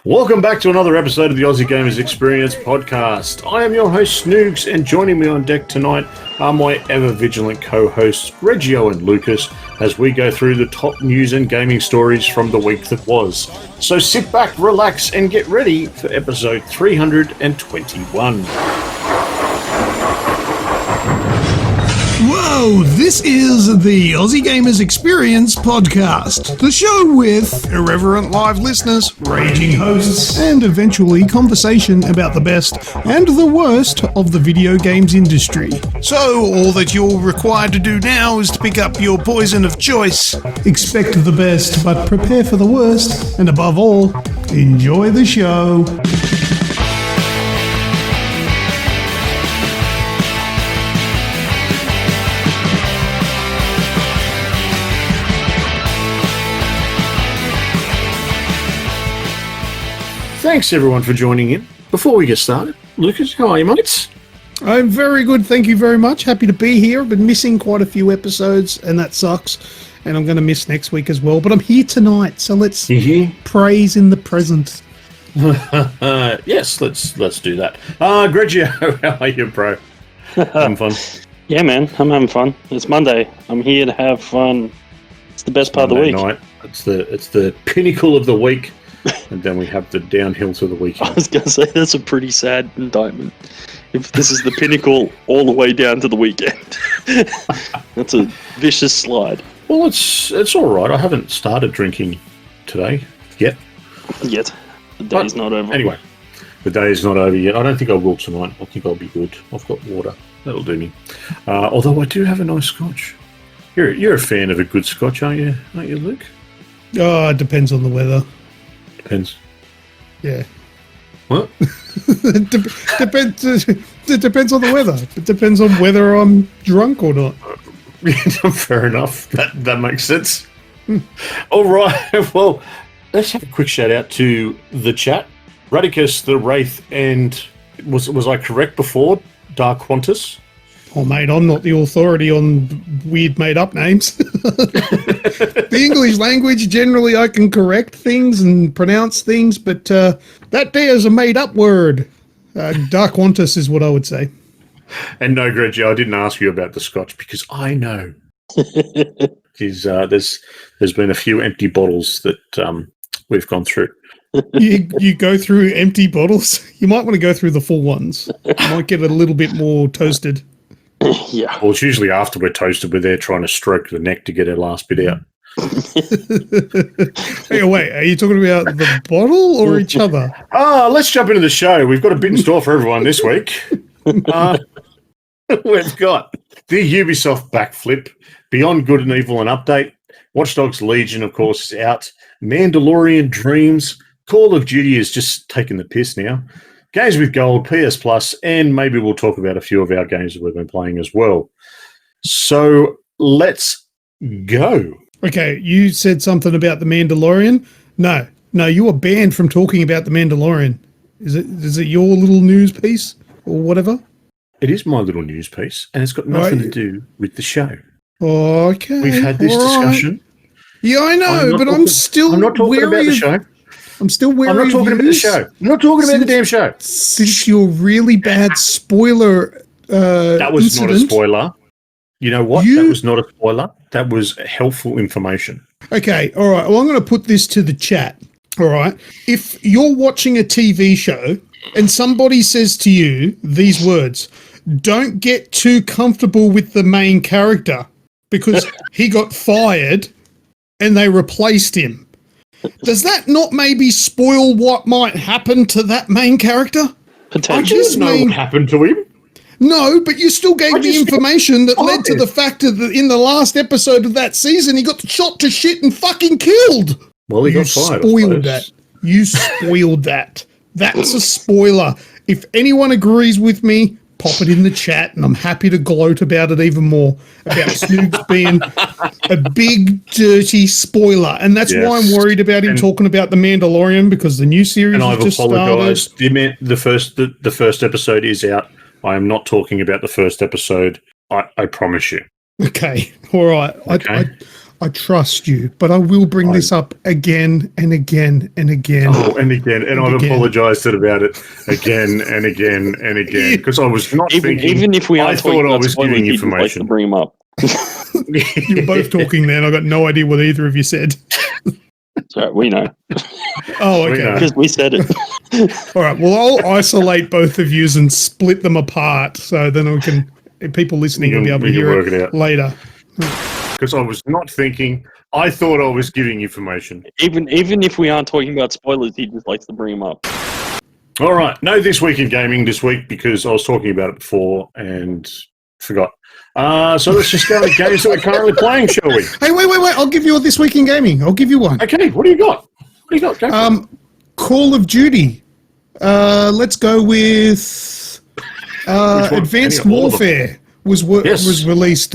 Welcome back to another episode of the Aussie Gamers Experience podcast. I am your host, Snoogs, and joining me on deck tonight are my ever-vigilant co-hosts, Grejio and Lucas, as we go through the top news and gaming stories from the week that was. So sit back, relax, and get ready for episode 321. Whoa, this is the Aussie Gamers Experience podcast, the show with irreverent live listeners, raging hosts, and eventually conversation about the best and the worst of the video games industry. So, all that you're required to do now is to pick up your poison of choice. Expect the best, but prepare for the worst, and above all, enjoy the show. Thanks, everyone, for joining in. Before we get started, Lucas, how are you, mates? I'm very good, thank you very much. Happy to be here. I've been missing quite a few episodes, and that sucks. And I'm going to miss next week as well. But I'm here tonight, so let's praise in the present. Yes, let's do that. Grejio, how are you, bro? Having fun? Yeah, man, I'm having fun. It's Monday. I'm here to have fun. It's the best part of the week. Night. It's the pinnacle of the week. And then we have the downhill to the weekend. I was going to say, that's a pretty sad indictment. If this is the pinnacle all the way down to the weekend. That's a vicious slide. Well, it's all right. I haven't started drinking today yet. The day's not over. Anyway, the day is not over yet. I don't think I will tonight. I think I'll be good. I've got water. That'll do me. Although I do have a nice scotch. You're a fan of a good scotch, aren't you, Luke? Oh, it depends on the weather. Depends. Yeah. What? It depends on the weather. It depends on whether I'm drunk or not. Fair enough. That makes sense. All right. Well, let's have a quick shout out to the chat. Radicus, the Wraith, and was I correct before? Dark Qantas? Oh, mate, I'm not the authority on weird made-up names. The English language, generally I can correct things and pronounce things, but that there is a made-up word. Dark Qantas is what I would say. And no, Grejio, I didn't ask you about the scotch because I know. There's been a few empty bottles that we've gone through. You go through empty bottles? You might want to go through the full ones. You might get a little bit more toasted. Yeah. Well, it's usually after we're toasted, we're there trying to stroke the neck to get our last bit out. Hey, wait, are you talking about the bottle or each other? Let's jump into the show. We've got a bit in store for everyone this week. We've got the Ubisoft backflip, Beyond Good and Evil an update, Watchdogs Legion, of course, is out, Mandalorian Dreams, Call of Duty is just taking the piss now, Games with Gold, PS Plus, and maybe we'll talk about a few of our games that we've been playing as well. So let's go. Okay, you said something about the Mandalorian. No, you were banned from talking about the Mandalorian. Is it your little news piece or whatever? It is my little news piece, and it's got nothing to do with the show. Okay. We've had this discussion. Yeah, I know, but I'm not talking about the show. I'm still wary of I'm not talking about the show. I'm not talking about the damn show. Since your really bad spoiler that was incident, not a spoiler. You know what? That was not a spoiler. That was helpful information. Okay, all right. Well, I'm going to put this to the chat. All right. If you're watching a TV show and somebody says to you these words, don't get too comfortable with the main character because he got fired and they replaced him. Does that not maybe spoil what might happen to that main character? I just know what happened to him. No, but you still gave the information that led to the fact that in the last episode of that season, he got shot to shit and fucking killed. Well, he got fired. You spoiled that. That's a spoiler. If anyone agrees with me, pop it in the chat, and I'm happy to gloat about it even more, about Snoogs being a big, dirty spoiler. And that's why I'm worried about him talking about The Mandalorian, because the new series has just started. And I've apologised. The first episode is out. I am not talking about the first episode. I promise you. Okay. All right. Okay. I trust you, but I will bring this up again and again and again. Oh, and again, and I've apologised about it again and again and again because I was not thinking. Even if we I thought I was giving information. Like to bring them up. You were both talking then. I got no idea what either of you said. Sorry, we know. Oh, okay. Because we said it. All right. Well, I'll isolate both of yous and split them apart, so then we can. People listening will be able to hear it later. Because I was not thinking. I thought I was giving information. Even if we aren't talking about spoilers, he just likes to bring them up. All right. No, this week in gaming this week because I was talking about it before and forgot. So let's just go to games that we're currently playing, shall we? Hey, wait. I'll give you a This Week in Gaming. I'll give you one. Okay, what do you got? Go for it. Call of Duty. Let's go with Advanced Warfare was released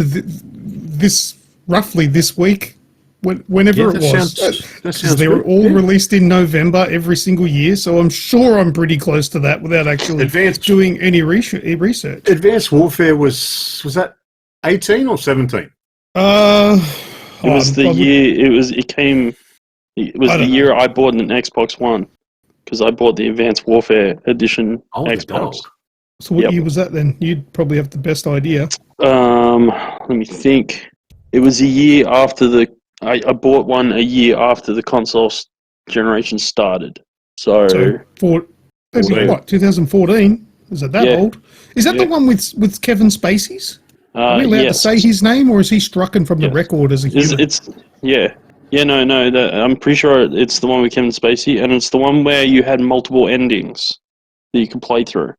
roughly this week, whenever it was. They were all released in November every single year, so I'm sure I'm pretty close to that without actually doing any research. Advanced Warfare was that 18 or 17? It was the year. It was the year I bought an Xbox One because I bought the Advanced Warfare Edition Xbox. So what year was that then? You'd probably have the best idea. Let me think. It was a year after I bought one a year after the console generation started. So what? 2014? Is it that old? Is that the one with Kevin Spacey's? Are we allowed to say his name, or is he strucken from the record as a human? No. I'm pretty sure it's the one with Kevin Spacey, and it's the one where you had multiple endings that you could play through.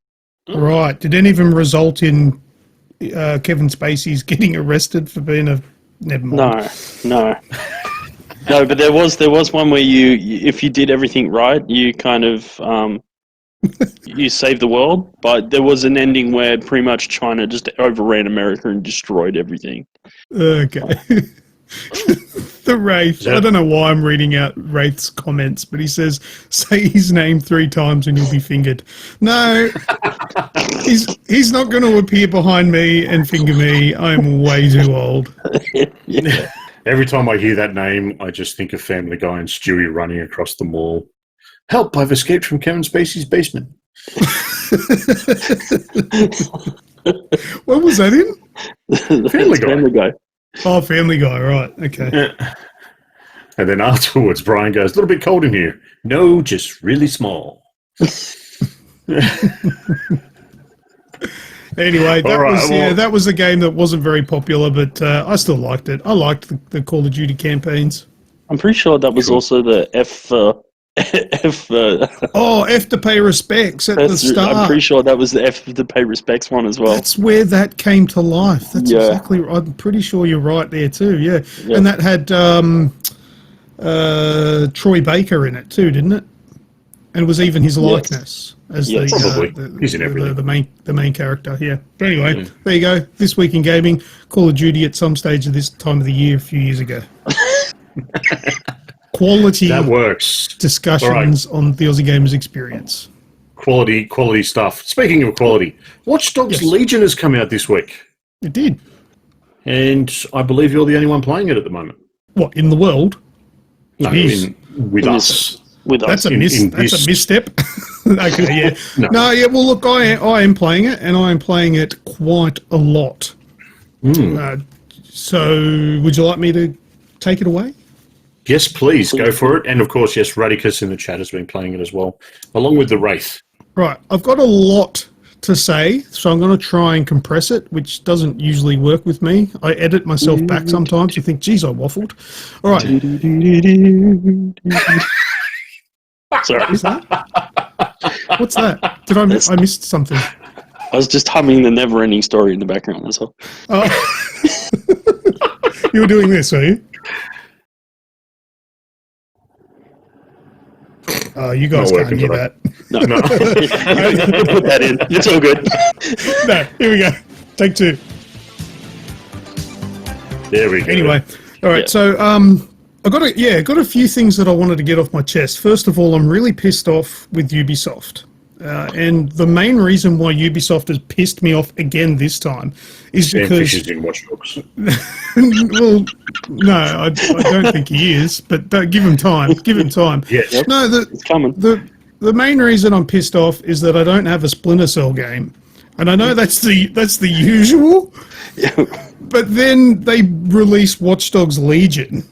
Right. Did any of them result in Kevin Spacey's getting arrested for being a... Never mind. No. No, but there was one where you if you did everything right, you kind of you saved the world, but there was an ending where pretty much China just overran America and destroyed everything. Okay. The Wraith. I don't know why I'm reading out Wraith's comments, but he says, say his name 3 times and you'll be fingered. No, he's not going to appear behind me and finger me. I'm way too old. Yeah. Every time I hear that name, I just think of Family Guy and Stewie running across the mall. Help, I've escaped from Kevin Spacey's basement. What was that in? Family Guy. Oh, Family Guy, right. Okay. Yeah. And then afterwards, Brian goes, a little bit cold in here. No, just really small. Anyway, that was a game that wasn't very popular, but I still liked it. I liked the Call of Duty campaigns. I'm pretty sure that was also the F to pay respects at the start. I'm pretty sure that was the F to pay respects one as well. That's where that came to life. That's exactly right. I'm pretty sure you're right there too. Yeah. And that had Troy Baker in it too, didn't it? And it was even his likeness as He's in everything. the main character. Yeah. But anyway, there you go. This week in gaming, Call of Duty at some stage of this time of the year a few years ago. Quality that works. Discussions on the Aussie Gamers Experience. Quality stuff. Speaking of quality, Watchdogs Legion has come out this week. It did. And I believe you're the only one playing it at the moment. What, in the world? No, with us. That's a misstep. Okay, yeah. Well, look, I am playing it, and I am playing it quite a lot. So, would you like me to take it away? Yes, please, go for it. And, of course, yes, Radicus in the chat has been playing it as well, along with the Wraith. Right, I've got a lot to say, so I'm going to try and compress it, which doesn't usually work with me. I edit myself back sometimes. You think, geez, I waffled. All right. Sorry. What's that? What's that? I missed something. I was just humming the never-ending story in the background, that's all. Oh. You were doing this, are you? You guys can't hear that. No. Put that in. It's all good. No, here we go. Take 2. There we go. Anyway, all right. So I got a few things that I wanted to get off my chest. First of all, I'm really pissed off with Ubisoft. And the main reason why Ubisoft has pissed me off again this time is Sam because... Fisher's in Watch Dogs. Well, no, I don't think he is, but give him time. Give him time. Yes. Yep. No, It's coming. the main reason I'm pissed off is that I don't have a Splinter Cell game. And I know that's the usual, but then they release Watchdogs Legion,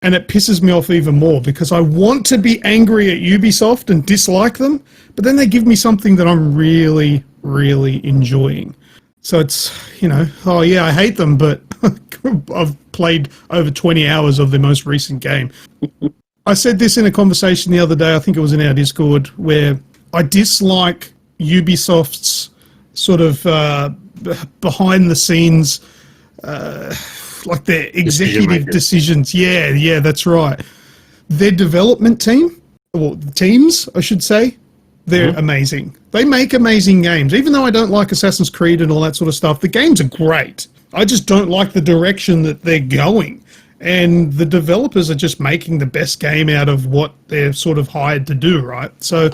and it pisses me off even more because I want to be angry at Ubisoft and dislike them, but then they give me something that I'm really, really enjoying. So it's, oh yeah, I hate them, but I've played over 20 hours of their most recent game. I said this in a conversation the other day, I think it was in our Discord, where I dislike Ubisoft's sort of behind the scenes, like their executive decisions. Yeah, that's right. Their development team, or teams, I should say, they're amazing. They make amazing games. Even though I don't like Assassin's Creed and all that sort of stuff, the games are great. I just don't like the direction that they're going. And the developers are just making the best game out of what they're sort of hired to do, right? So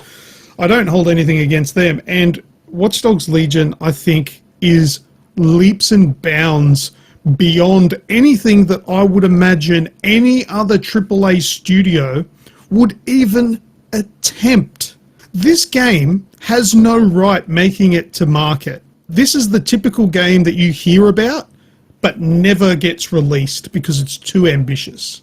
I don't hold anything against them. And Watchdogs Legion, I think, is leaps and bounds beyond anything that I would imagine any other AAA studio would even attempt. This game has no right making it to market. This is the typical game that you hear about, but never gets released because it's too ambitious.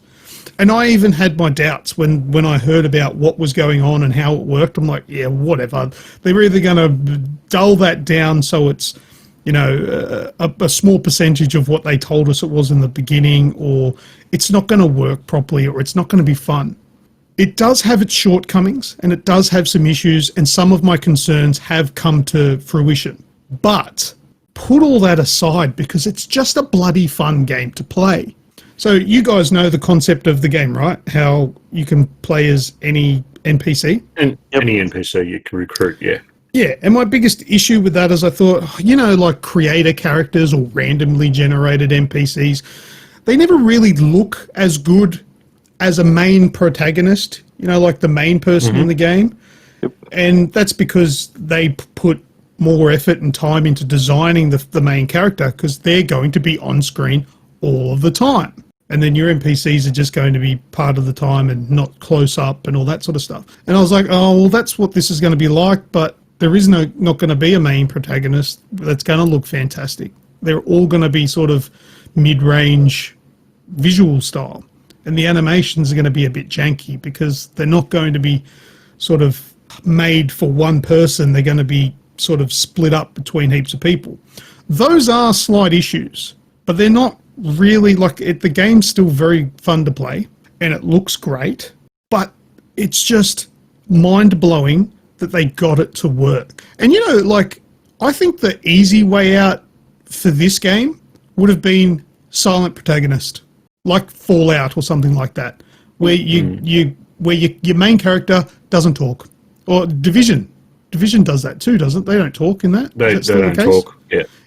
And I even had my doubts when I heard about what was going on and how it worked. I'm like, yeah, whatever. They're either going to dull that down so it's, a small percentage of what they told us it was in the beginning, or it's not going to work properly, or it's not going to be fun. It does have its shortcomings, and it does have some issues, and some of my concerns have come to fruition. But put all that aside, because it's just a bloody fun game to play. So you guys know the concept of the game, right? How you can play as any NPC? And any NPC you can recruit, yeah. Yeah, and my biggest issue with that is I thought, like creator characters or randomly generated NPCs, they never really look as good as a main protagonist, like the main person in the game. Yep. And that's because they put more effort and time into designing the main character, because they're going to be on screen all of the time. And then your NPCs are just going to be part of the time and not close up and all that sort of stuff. And I was like, oh, well, that's what this is going to be like, but there is not going to be a main protagonist that's going to look fantastic. They're all going to be sort of mid-range visual style. And the animations are going to be a bit janky because they're not going to be sort of made for one person. They're going to be sort of split up between heaps of people. Those are slight issues, but they're not really the game's still very fun to play and it looks great, but it's just mind-blowing that they got it to work. And I think the easy way out for this game would have been silent protagonist, like Fallout or something like that, where your main character doesn't talk. Or Division does that too, doesn't it? They don't talk in that. They don't talk.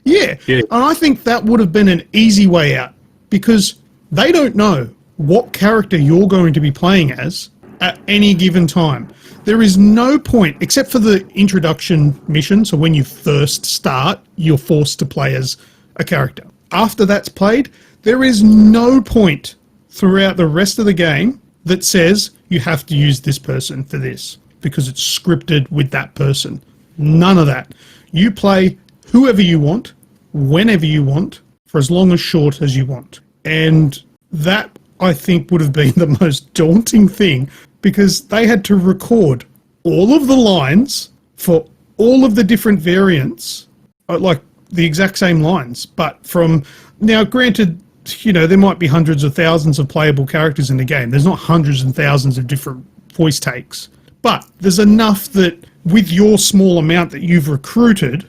Yeah. And I think that would have been an easy way out, because they don't know what character you're going to be playing as at any given time. There is no point, except for the introduction mission, so when you first start, you're forced to play as a character. After that's played, there is no point throughout the rest of the game that says you have to use this person for this, because it's scripted with that person. None of that. You play whoever you want, whenever you want, for as long or short as you want. And that, I think, would have been the most daunting thing, because they had to record all of the lines for all of the different variants, like the exact same lines, but from... Now, granted, there might be hundreds of thousands of playable characters in the game. There's not hundreds and thousands of different voice takes. But there's enough that with your small amount that you've recruited,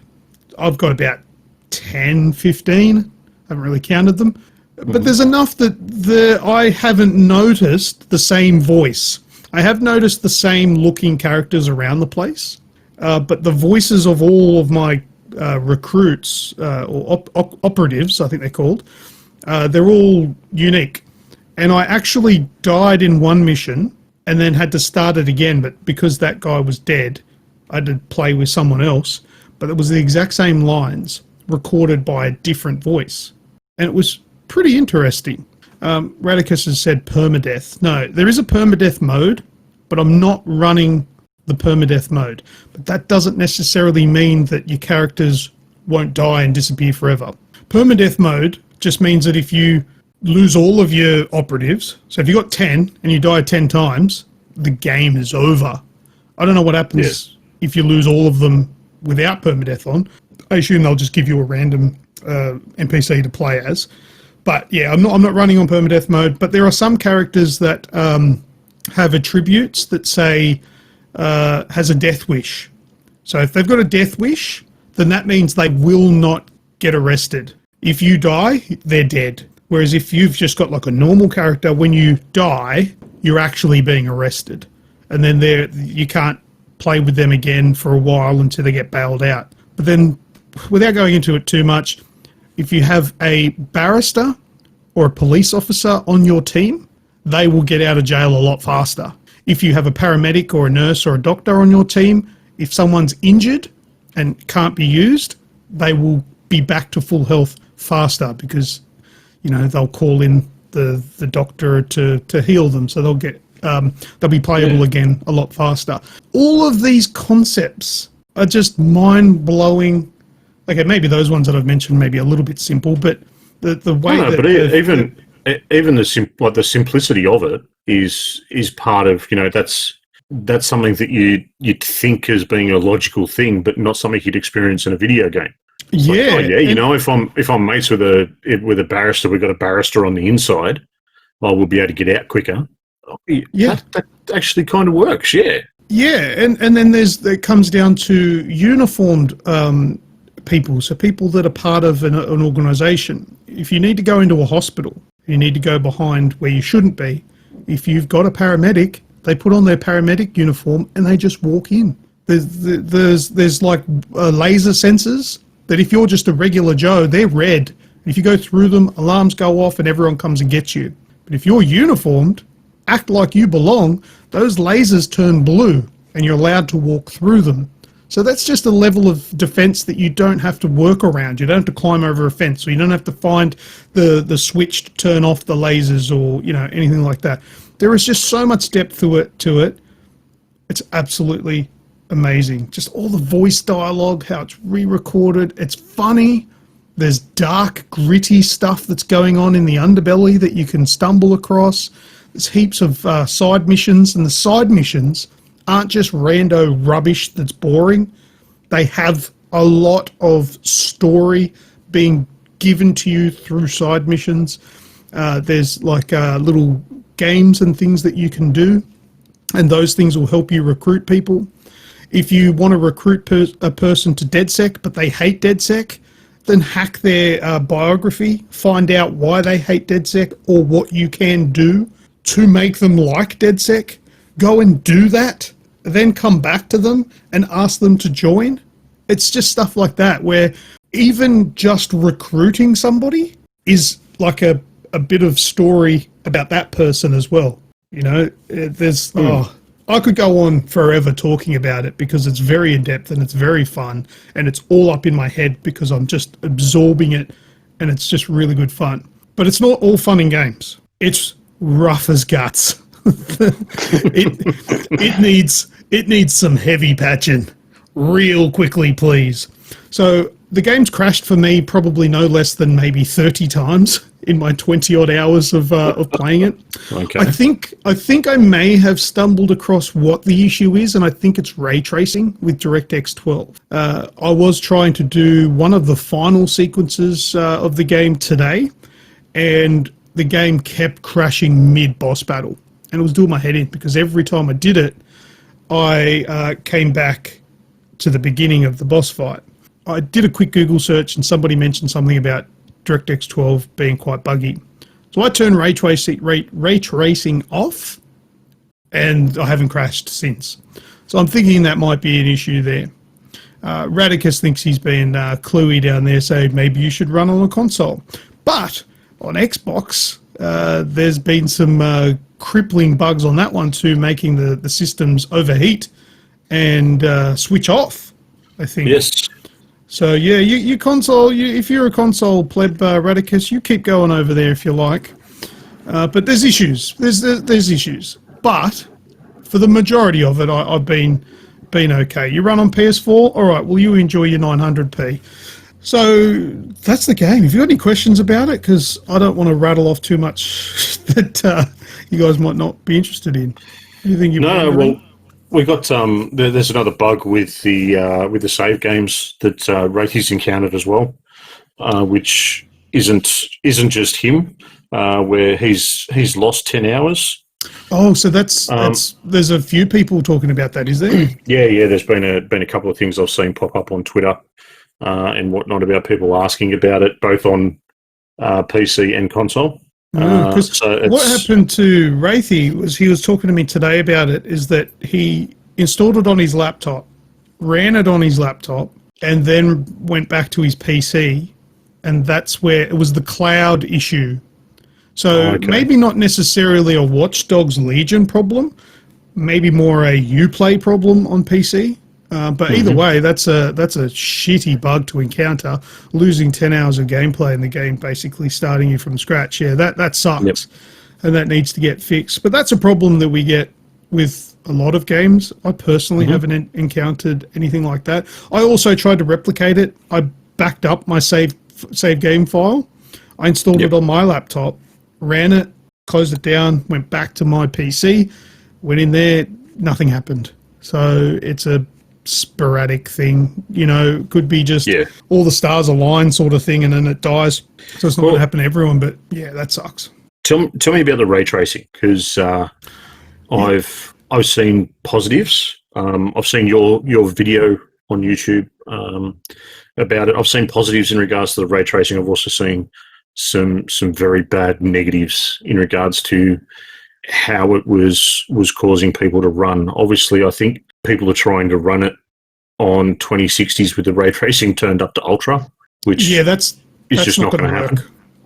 I've got about 10, 15, I haven't really counted them, but there's enough that I haven't noticed the same voice. I have noticed the same looking characters around the place, but the voices of all of my recruits, or operatives, I think they're called, they're all unique. And I actually died in one mission and then had to start it again, but because that guy was dead, I had to play with someone else, but it was the exact same lines recorded by a different voice. And it was pretty interesting. Radicus has said permadeath. No, there is a permadeath mode, but I'm not running the permadeath mode. But that doesn't necessarily mean that your characters won't die and disappear forever. Permadeath mode just means that if you lose all of your operatives, so if you got 10 and you die 10 times, the game is over. I don't know what happens if you lose all of them without permadeath on. I assume they'll just give you a random NPC to play as. But yeah, I'm not running on permadeath mode, but there are some characters that have attributes that say has a death wish. So if they've got a death wish, then that means they will not get arrested. If you die, they're dead. Whereas if you've just got like a normal character, when you die, you're actually being arrested. And then you can't play with them again for a while until they get bailed out. But then, without going into it too much, if you have a barrister or a police officer on your team, they will get out of jail a lot faster. If you have a paramedic or a nurse or a doctor on your team, if someone's injured and can't be used, they will be back to full health faster because, you know, they'll call in the doctor to heal them, so they'll be playable again a lot faster. All of these concepts are just mind-blowing. Okay, maybe those ones that I've mentioned may be a little bit simple, but the way even the simplicity of it is part of, you know, that's something that you'd think as being a logical thing, but not something you'd experience in a video game. It's you know, if I'm mates with a barrister, we've got a barrister on the inside, well, we'll be able to get out quicker. Yeah, that actually kind of works. Yeah. Yeah, and then it comes down to uniformed people, so people that are part of an organisation. If you need to go into a hospital, you need to go behind where you shouldn't be. If you've got a paramedic, they put on their paramedic uniform and they just walk in. There's like laser sensors that if you're just a regular Joe, they're red. If you go through them, alarms go off and everyone comes and gets you. But if you're uniformed, act like you belong, those lasers turn blue and you're allowed to walk through them. So that's just a level of defense that you don't have to work around. You don't have to climb over a fence, or you don't have to find the switch to turn off the lasers, or, you know, anything like that. There is just so much depth to it. It's absolutely amazing. Just all the voice dialogue, how it's re-recorded. It's funny. There's dark, gritty stuff that's going on in the underbelly that you can stumble across. There's heaps of side missions, and the side missions aren't just rando rubbish that's boring. They have a lot of story being given to you through side missions. There's like little games and things that you can do, and those things will help you recruit people. If you want to recruit a person to DedSec, but they hate DedSec, then hack their biography, find out why they hate DedSec or what you can do to make them like DedSec. Go and do that, then come back to them and ask them to join. It's just stuff like that, where even just recruiting somebody is like a bit of story about that person as well. You know, I could go on forever talking about it because it's very in-depth and it's very fun and it's all up in my head because I'm just absorbing it, and it's just really good fun. But it's not all fun and games. It's rough as guts. it needs some heavy patching real quickly, please. So the game's crashed for me probably no less than maybe 30 times in my 20-odd hours of playing it. Okay. I think I may have stumbled across what the issue is, and I think it's ray tracing with DirectX 12. I was trying to do one of the final sequences of the game today, and the game kept crashing mid-boss battle. And it was doing my head in because every time I did it, I came back to the beginning of the boss fight. I did a quick Google search and somebody mentioned something about DirectX 12 being quite buggy. So I turned ray tracing off, and I haven't crashed since. So I'm thinking that might be an issue there. Radicus thinks he's been cluey down there, so maybe you should run on a console. But on Xbox, there's been some crippling bugs on that one too, making the systems overheat and switch off, I think. Yes. So, yeah, you console, if you're a console pleb, Radicus, you keep going over there if you like. But there's issues. There's issues. But for the majority of it, I've been okay. You run on PS4? All right, well, you enjoy your 900p. So that's the game. Have you got any questions about it? Because I don't want to rattle off too much that you guys might not be interested in. Anything you No, well, we got there's another bug with the save games that Rathy's encountered as well, which isn't just him, where he's lost 10 hours. Oh, so that's there's a few people talking about that, is there? Yeah. There's been a couple of things I've seen pop up on Twitter and whatnot about people asking about it, both on PC and console. So what happened to Wraithy was he was talking to me today about it, is that he installed it on his laptop, ran it on his laptop, and then went back to his PC, and that's where it was the cloud issue. So maybe not necessarily a Watchdogs Legion problem, maybe more a Uplay problem on PC. But either way, that's a shitty bug to encounter. Losing 10 hours of gameplay in the game, basically starting you from scratch. Yeah, that sucks, yep. And that needs to get fixed. But that's a problem that we get with a lot of games. I personally haven't encountered anything like that. I also tried to replicate it. I backed up my save game file. I installed it on my laptop, ran it, closed it down, went back to my PC, went in there, nothing happened. So it's a sporadic thing, could be just all the stars align sort of thing, and then it dies. So it's not going to happen to everyone, but yeah, that sucks. Tell me about the ray tracing, because I've seen positives. I've seen your video on YouTube about it. I've seen positives in regards to the ray tracing. I've also seen some very bad negatives in regards to how it was causing people to run. Obviously, I think people are trying to run it on 2060s with the ray tracing turned up to ultra, which that's just not going to happen.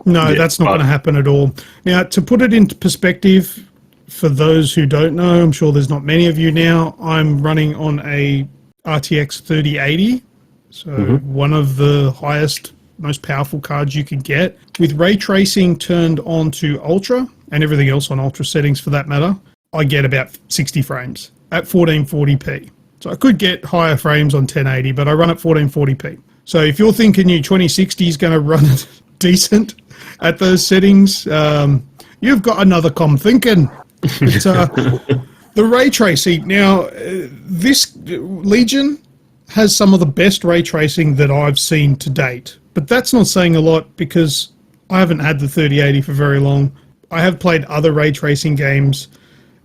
No, that's not going to happen at all. Now, to put it into perspective, for those who don't know, I'm sure there's not many of you now, I'm running on a RTX 3080, so one of the highest, most powerful cards you could get. With ray tracing turned on to ultra, and everything else on ultra settings for that matter, I get about 60 frames at 1440p. So I could get higher frames on 1080, but I run at 1440p. So if you're thinking your 2060 is going to run it decent at those settings, you've got another thinking. It's, the ray tracing. Now, this Legion has some of the best ray tracing that I've seen to date. But that's not saying a lot, because I haven't had the 3080 for very long. I have played other ray tracing games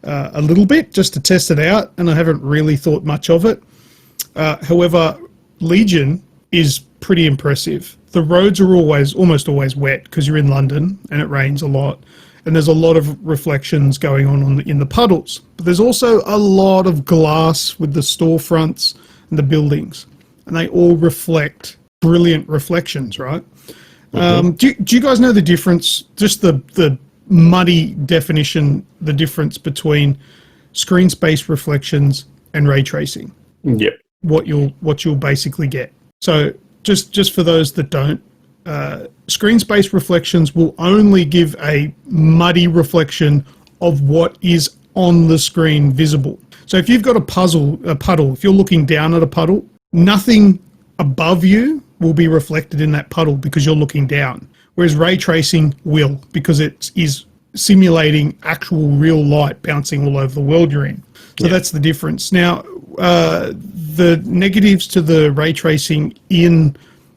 a little bit just to test it out, and I haven't really thought much of it. However, Legion is pretty impressive. The roads are almost always wet because you're in London and it rains a lot, and there's a lot of reflections going on in the puddles. But there's also a lot of glass with the storefronts and the buildings, and they all reflect brilliant reflections, right? Do you guys know the difference, just the muddy definition, the difference between screen space reflections and ray tracing? Yep. What you'll basically get. So just for those that don't, screen space reflections will only give a muddy reflection of what is on the screen visible. So if you've got a puddle, if you're looking down at a puddle, nothing above you will be reflected in that puddle because you're looking down. Whereas ray tracing will, because it is simulating actual real light bouncing all over the world you're in. So that's the difference. Now, the negatives to the ray tracing in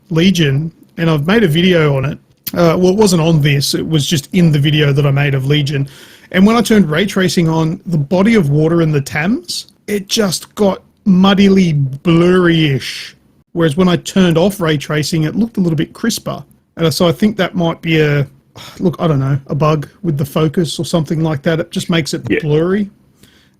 Legion, and I've made a video on it. Well, it wasn't on this, it was just in the video that I made of Legion. And when I turned ray tracing on, the body of water in the Thames, it just got muddily blurry-ish. Whereas when I turned off ray tracing, it looked a little bit crisper. And so I think that might be a bug with the focus or something like that. It just makes it blurry.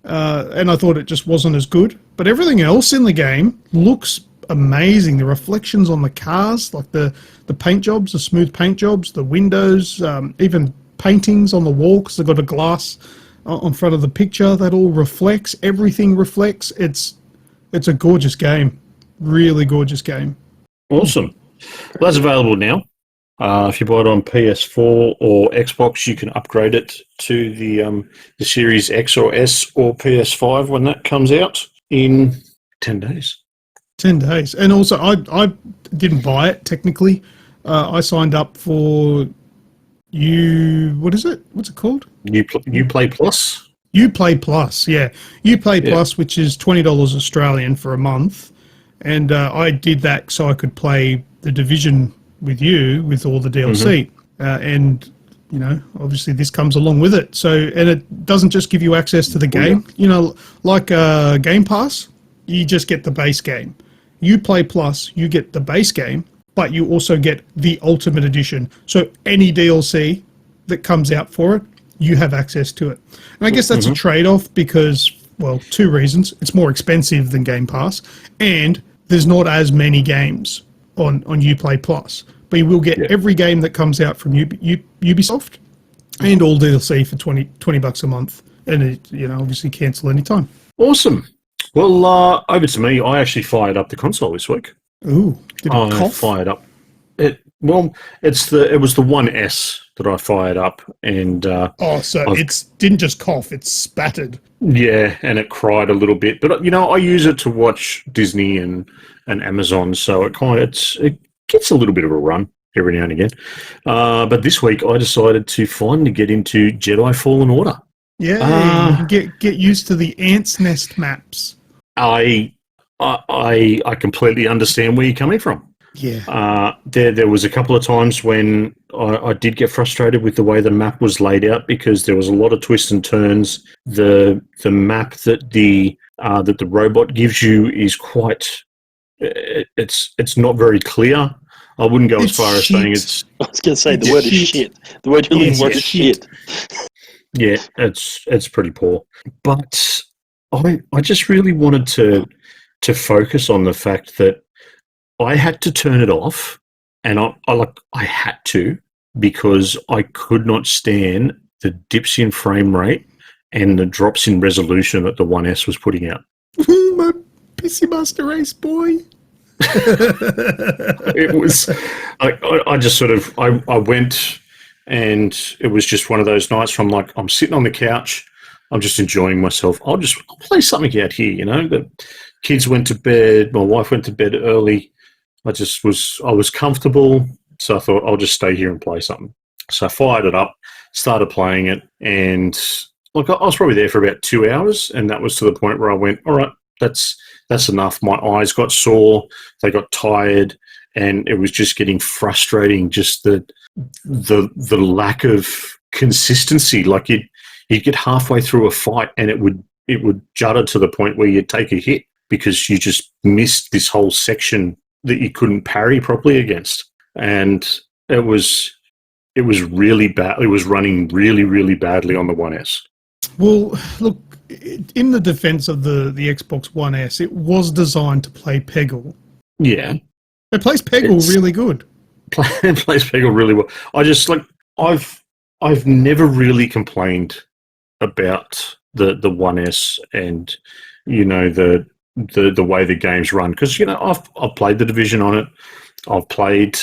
And I thought it just wasn't as good. But everything else in the game looks amazing. The reflections on the cars, like the paint jobs, the smooth paint jobs, the windows, even paintings on the wall, because they've got a glass on front of the picture that all reflects. Everything reflects. It's It's a gorgeous game. Really gorgeous game. Awesome. Well, that's available now. If you buy it on PS4 or Xbox, you can upgrade it to the Series X or S or PS5 when that comes out in 10 days. 10 days. And also, I didn't buy it, technically. I signed up for what is it? What's it called? Uplay Plus? Uplay Plus, yeah. Uplay Plus, which is $20 Australian for a month. And I did that so I could play The Division with you with all the DLC. And, you know, obviously this comes along with it. So, and it doesn't just give you access to the game. You know, like Game Pass, you just get the base game. Uplay Plus, you get the base game, but you also get the Ultimate Edition. So any DLC that comes out for it, you have access to it. And I guess that's a trade-off because, well, two reasons. It's more expensive than Game Pass, and there's not as many games on Uplay Plus. But you will get every game that comes out from Ubisoft and all DLC for $20 a month. And, it, you know, obviously cancel anytime. Awesome. Well, over to me. I actually fired up the console this week. Ooh, did it cough? Fired up. It was the One S that I fired up, and it didn't just cough; it spattered. Yeah, and it cried a little bit. But you know, I use it to watch Disney and Amazon, so it gets a little bit of a run every now and again. But this week, I decided to finally get into Jedi Fallen Order. Yeah, get used to the ants' nest maps. I completely understand where you're coming from. Yeah. There was a couple of times when I did get frustrated with the way the map was laid out because there was a lot of twists and turns. The map that the robot gives you is quite. It's not very clear. I wouldn't go as far as saying it's. I was going to say the word is shit. The word you're looking for is shit. Yeah, it's pretty poor. But I just really wanted to focus on the fact that I had to turn it off, and I had to because I could not stand the dips in frame rate and the drops in resolution that the 1S was putting out. My PC Master Race boy. It was I just sort of I went, and it was just one of those nights where I'm sitting on the couch, I'm just enjoying myself. I'll play something out here, you know. The kids went to bed, my wife went to bed early. I was comfortable, so I thought I'll just stay here and play something. So I fired it up, started playing it, and I was probably there for about 2 hours, and that was to the point where I went, all right, that's enough. My eyes got sore, they got tired, and it was just getting frustrating. Just the lack of consistency. Like you'd get halfway through a fight, and it would judder to the point where you'd take a hit because you just missed this whole section that you couldn't parry properly against, and it was really bad. It was running really, really badly on the 1S. Well, look, in the defense of the Xbox One S, it was designed to play Peggle. Yeah, it plays Peggle really good. It plays Peggle really well. I've never really complained about the 1S and, you know, the way the games run, because, you know, I've played The Division on it. I've played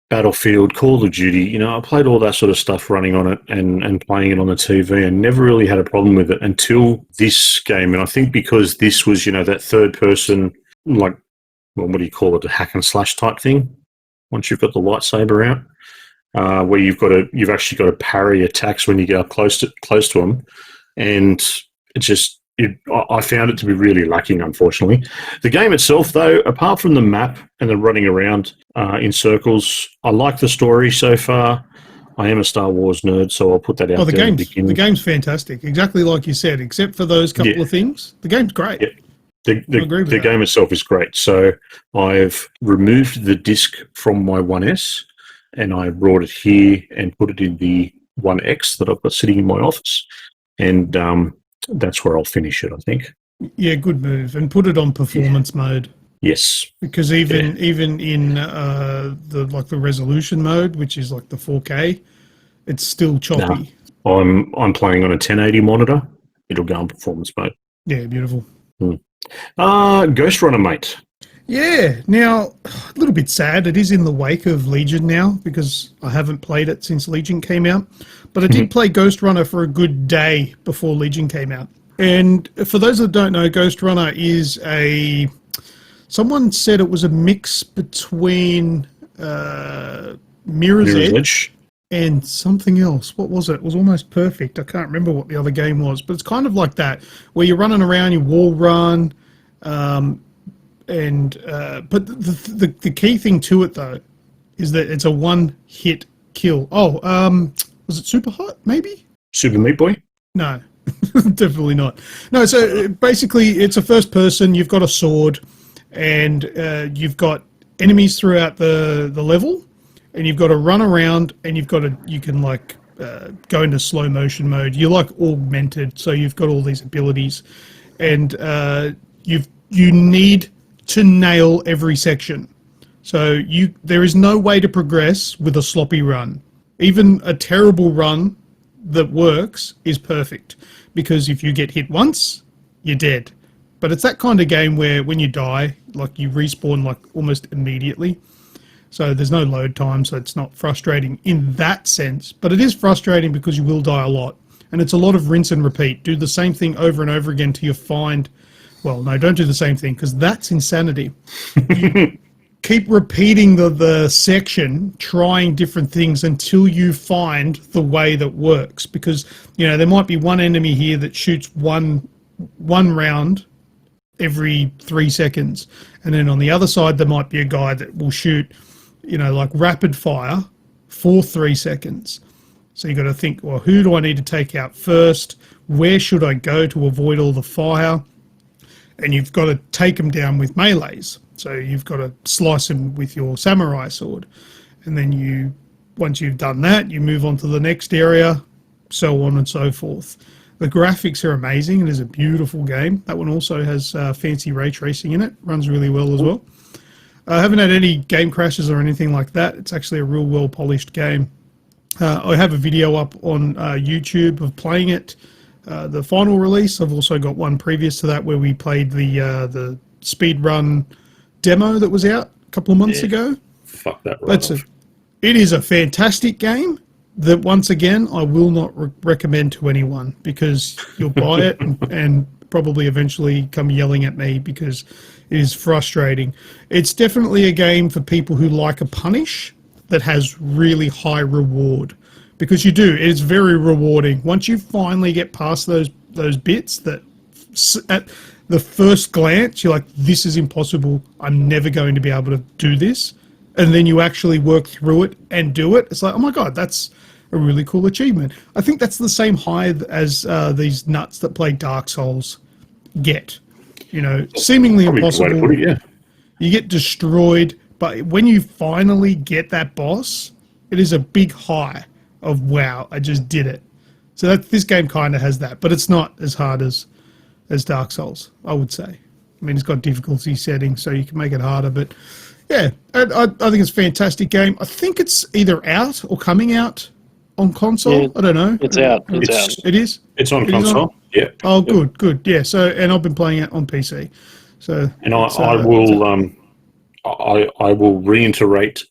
Battlefield, Call of Duty. You know, I played all that sort of stuff running on it and playing it on the TV, and never really had a problem with it until this game. And I think because this was, you know, that third person, like, well, what do you call it, a hack and slash type thing. Once you've got the lightsaber out, where you've actually got to parry attacks when you get up close to them, and it just. I found it to be really lacking, unfortunately. The game itself, though, apart from the map and the running around in circles, I like the story so far. I am a Star Wars nerd, so I'll put that out there. The game's fantastic, exactly like you said, except for those couple of things. The game's great. Yeah. The game itself is great. So I've removed the disc from my 1S, and I brought it here and put it in the 1X that I've got sitting in my office. And that's where I'll finish it, I think. Yeah, good move. And put it on performance mode. Yes. Because even in the resolution mode, which is like the 4K, it's still choppy. I'm playing on a 1080 monitor. It'll go on performance mode. Yeah, beautiful. Ghost Runner, mate. Yeah, now, a little bit sad. It is in the wake of Legion now because I haven't played it since Legion came out. But I did play Ghost Runner for a good day before Legion came out. And for those that don't know, Ghost Runner is a... Someone said it was a mix between Mirror's Edge and something else. What was it? It was almost perfect. I can't remember what the other game was. But it's kind of like that, where you're running around, you wall run... but the key thing to it though is that it's a one-hit kill. Was it Super Hot? Maybe Super Meat Boy. No, definitely not. No, so basically it's a first person. You've got a sword, and you've got enemies throughout the level, and you've got to run around, and you can like go into slow motion mode. You're like augmented, so you've got all these abilities, and you need to nail every section. So there is no way to progress with a sloppy run. Even a terrible run that works is perfect, because if you get hit once, you're dead. But it's that kind of game where when you die, like you respawn like almost immediately. So there's no load time, so it's not frustrating in that sense. But it is frustrating because you will die a lot. And it's a lot of rinse and repeat. Do the same thing over and over again till you find... Well, no, don't do the same thing, because that's insanity. You keep repeating the section, trying different things until you find the way that works. Because, there might be one enemy here that shoots one round every 3 seconds. And then on the other side, there might be a guy that will shoot, like rapid fire for 3 seconds. So you've got to think, well, who do I need to take out first? Where should I go to avoid all the fire? And you've got to take them down with melees. So you've got to slice them with your samurai sword. And then once you've done that, you move on to the next area, so on and so forth. The graphics are amazing. It is a beautiful game. That one also has fancy ray tracing in it. Runs really well as well. I haven't had any game crashes or anything like that. It's actually a real well-polished game. I have a video up on YouTube of playing it. The final release. I've also got one previous to that where we played the speedrun demo that was out a couple of months ago. Fuck that right off. It is a fantastic game that, once again, I will not recommend to anyone, because you'll buy it and probably eventually come yelling at me because it is frustrating. It's definitely a game for people who like a punish that has really high reward. Because you do, it's very rewarding. Once you finally get past those bits that at the first glance, you're like, this is impossible. I'm never going to be able to do this. And then you actually work through it and do it. It's like, oh my God, that's a really cool achievement. I think that's the same high as these nuts that play Dark Souls get. Seemingly impossible. You get destroyed, but when you finally get that boss, it is a big high of wow, I just did it. So this game kind of has that, but it's not as hard as Dark Souls, I would say. I mean, it's got difficulty settings, so you can make it harder, but yeah, I think it's a fantastic game. I think it's either out or coming out on console. Yeah, I don't know. It's out. It's out. It is? It's on console, yeah. Oh, good, yeah. So, and I've been playing it on PC. So, and I will reiterate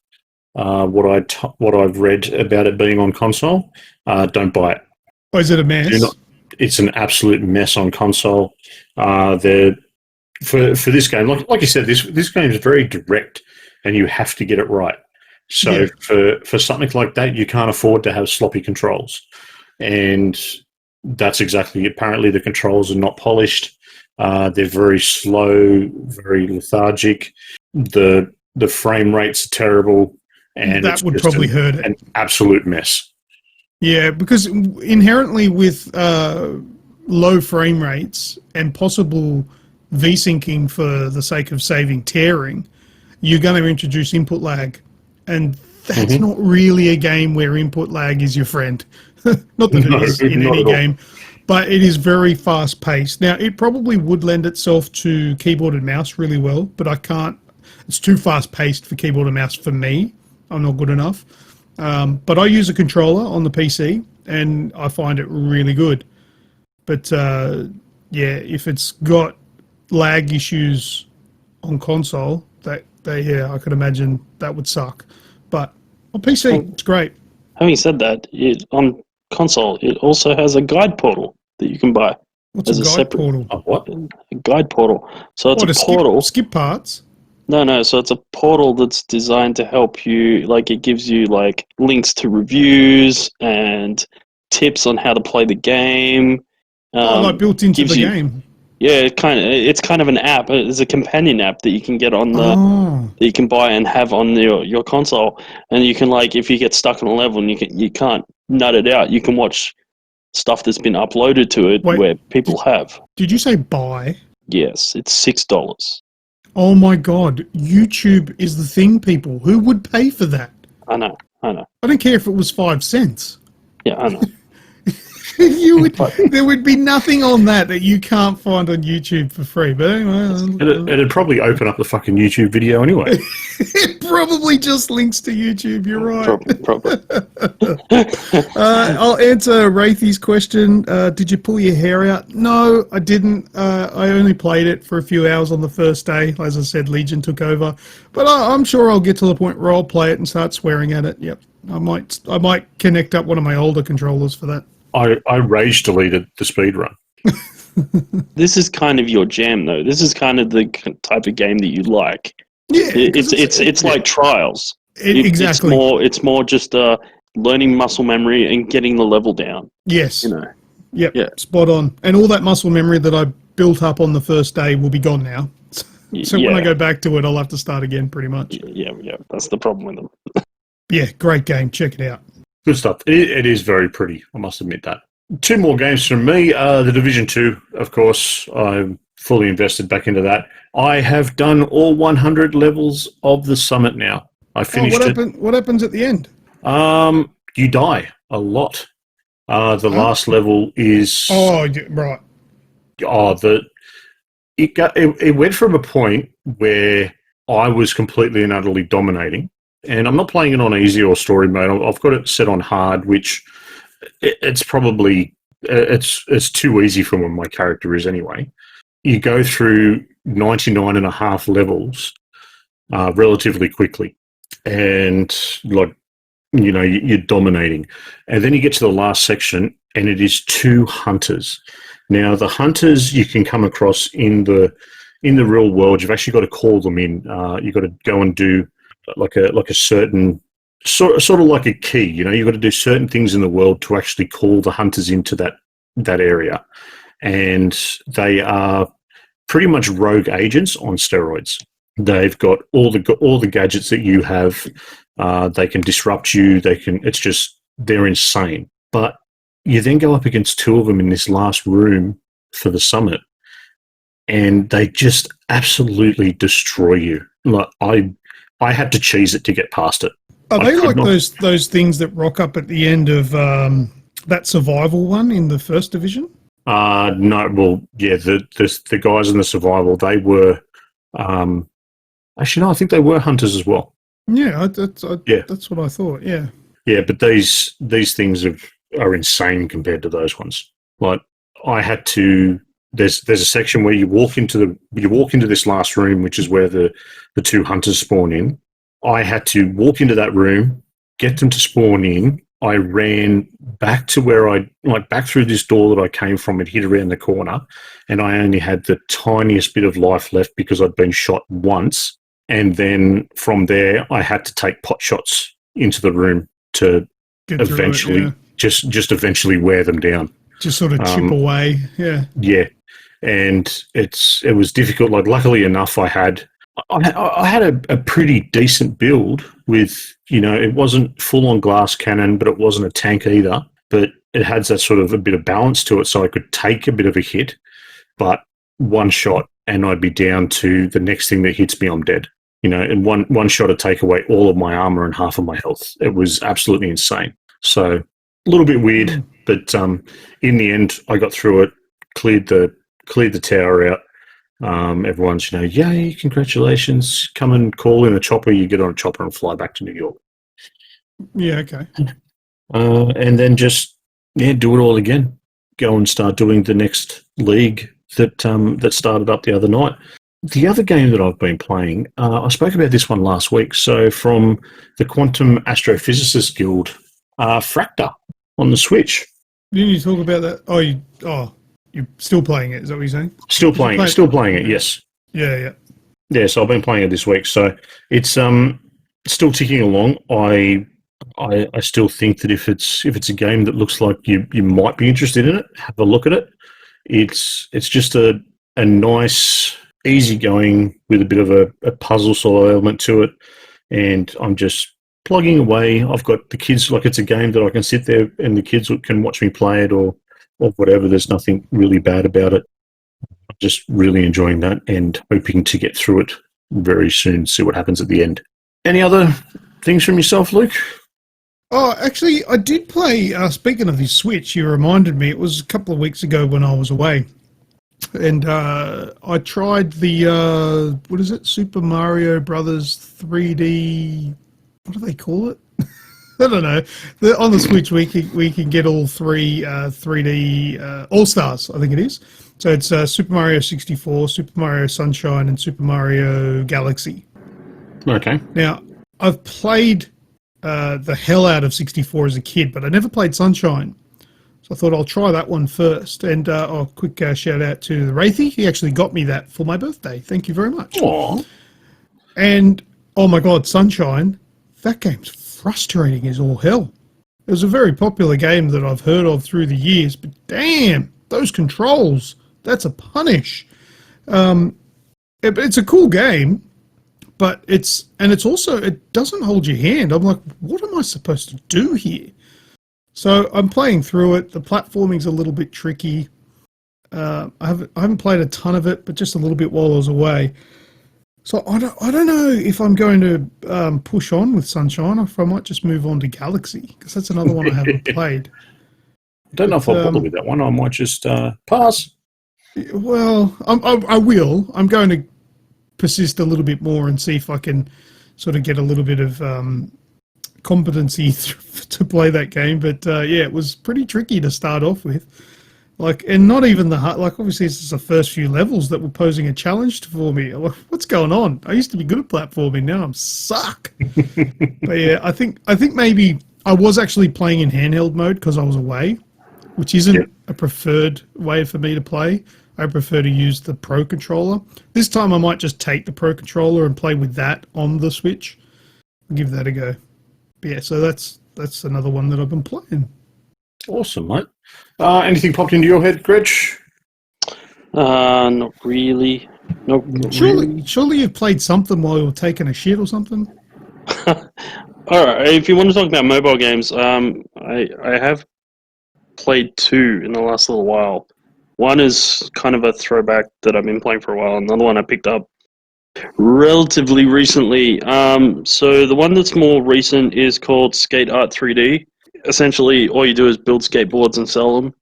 what I've read about it being on console. Don't buy it. Oh, is it a mess? It's an absolute mess on console. For this game, like you said, this game is very direct, and you have to get it right. So for something like that, you can't afford to have sloppy controls, and that's exactly. Apparently, the controls are not polished. They're very slow, very lethargic. The frame rates are terrible. And that would probably hurt it. An absolute mess. Yeah, because inherently with low frame rates and possible V-syncing for the sake of saving tearing, you're going to introduce input lag. And that's not really a game where input lag is your friend. Not that it is in any game, but it is very fast-paced. Now, it probably would lend itself to keyboard and mouse really well, but I can't. It's too fast-paced for keyboard and mouse for me. I'm not good enough. But I use a controller on the PC, and I find it really good. But, if it's got lag issues on console, I could imagine that would suck. But on PC, it's great. Having said that, on console, it also has a guide portal that you can buy. What's a guide portal? Oh, what? A guide portal. So it's a portal. Skip parts? No. So it's a portal that's designed to help you. Like, it gives you like links to reviews and tips on how to play the game. Like built into the game. Yeah, it's kind of an app. It's a companion app that you can get on that you can buy and have on your console. And you can, like, if you get stuck on a level and you can't nut it out, you can watch stuff that's been uploaded to it where people have. Did you say buy? Yes, it's $6. Oh my god, YouTube is the thing, people. Who would pay for that? I know. I don't care if it was 5 cents. Yeah, I know. There would be nothing on that you can't find on YouTube for free. But anyway, it'd probably open up the fucking YouTube video anyway. It probably just links to YouTube. You're right. Probably. I'll answer Wraithy's question. Did you pull your hair out? No, I didn't. I only played it for a few hours on the first day. As I said, Legion took over. But I'm sure I'll get to the point where I'll play it and start swearing at it. Yep, I might connect up one of my older controllers for that. I rage deleted the speedrun. This is kind of your jam, though. This is kind of the type of game that you like. Yeah, it's like Trials. Exactly. It's more just learning muscle memory and getting the level down. Yes. Yeah. Spot on. And all that muscle memory that I built up on the first day will be gone now. So when I go back to it, I'll have to start again, pretty much. Yeah. That's the problem with them. Yeah, great game. Check it out. Good stuff. It is very pretty, I must admit that. 2 more games from me. The Division 2, of course. I'm fully invested back into that. I have done all 100 levels of the summit now. I finished it. What happens at the end? You die a lot. The last level is... Oh, right. It went from a point where I was completely and utterly dominating. And I'm not playing it on easy or story mode. I've got it set on hard, which it's probably it's too easy for what my character is anyway. You go through 99 and a half levels relatively quickly, and you're dominating. And then you get to the last section, and it is 2 hunters. Now the hunters you can come across in the real world. You've actually got to call them in. You've got to go and do like a certain sort of like a key, you've got to do certain things in the world to actually call the hunters into that area, and they are pretty much rogue agents on steroids. They've got all the gadgets that you have. They can disrupt you. They're insane. But you then go up against 2 of them in this last room for the summit, and they just absolutely destroy you. Like I had to cheese it to get past it. Are they like those things that rock up at the end of that survival one in the first division? No. Well, yeah, the guys in the survival, they were actually no, I think they were hunters as well. Yeah, that's what I thought. Yeah. Yeah, but these things are insane compared to those ones. Like I had to. There's a section where you walk into this last room, which is where the 2 hunters spawn in. I had to walk into that room, get them to spawn in. I ran back to where back through this door that I came from and hid around the corner, and I only had the tiniest bit of life left because I'd been shot once. And then from there, I had to take pot shots into the room to eventually just eventually wear them down. Just sort of chip away, yeah. Yeah, and it was difficult. Like, luckily enough, I had a pretty decent build with, it wasn't full on glass cannon, but it wasn't a tank either. But it had that sort of a bit of balance to it, so I could take a bit of a hit, but one shot and I'd be down to the next thing that hits me, I'm dead. And one shot would take away all of my armor and half of my health. It was absolutely insane. So a little bit weird, but in the end, I got through it, cleared the tower out. Everyone's, yay, congratulations, come and call in a chopper. You get on a chopper and fly back to New York. Yeah, okay. And then just, do it all again. Go and start doing the next league that started up the other night. The other game that I've been playing, I spoke about this one last week. So from the Quantum Astrophysicist Guild, Fracta on the Switch. Didn't you talk about that? You're still playing it, is that what you're saying? Still playing it, yes. Yeah. Yeah, so I've been playing it this week. So it's still ticking along. I still think that if it's a game that looks like you might be interested in it, have a look at it. It's just a nice, easygoing with a bit of a puzzle sort of element to it, and I'm just plugging away. I've got the kids, like it's a game that I can sit there and the kids can watch me play it or whatever. There's nothing really bad about it. I'm just really enjoying that and hoping to get through it very soon, see what happens at the end. Any other things from yourself, Luke? Oh, actually, I did play, speaking of the Switch, you reminded me, it was a couple of weeks ago when I was away. And I tried the, what is it, Super Mario Brothers 3D, what do they call it? I don't know. On the Switch, we can get all three 3D All-Stars, I think it is. So it's Super Mario 64, Super Mario Sunshine, and Super Mario Galaxy. Okay. Now, I've played the hell out of 64 as a kid, but I never played Sunshine. So I thought I'll try that one first. And quick shout out to the Wraithy. He actually got me that for my birthday. Thank you very much. Aww. And, oh my God, Sunshine, that game's frustrating as all hell. It was a very popular game that I've heard of through the years, but damn, those controls, that's a punish. It's a cool game, but it doesn't hold your hand. I'm like, what am I supposed to do here? So I'm playing through it. The platforming's a little bit tricky. I haven't played a ton of it, but just a little bit while I was away. So I don't know if I'm going to push on with Sunshine or if I might just move on to Galaxy, because that's another one I haven't played. I don't know if I'll bother with that one. I might just pass. Well, I will. I'm going to persist a little bit more and see if I can sort of get a little bit of competency to play that game. But yeah, it was pretty tricky to start off with. And not even the hard, obviously this is the first few levels that were posing a challenge for me. I'm like, what's going on? I used to be good at platforming, now I'm suck. But yeah, I think maybe I was actually playing in handheld mode because I was away, which isn't a preferred way for me to play. I prefer to use the Pro Controller. This time I might just take the Pro Controller and play with that on the Switch. I'll give that a go. But yeah, so that's another one that I've been playing. Awesome, mate. Anything popped into your head, Greg? Not really. Nope. Surely you've played something while you were taking a shit or something? Alright, if you want to talk about mobile games, I have played two in the last little while. One is kind of a throwback that I've been playing for a while. Another one I picked up relatively recently. So the one that's more recent is called Skate Art 3D. Essentially, all you do is build skateboards and sell them.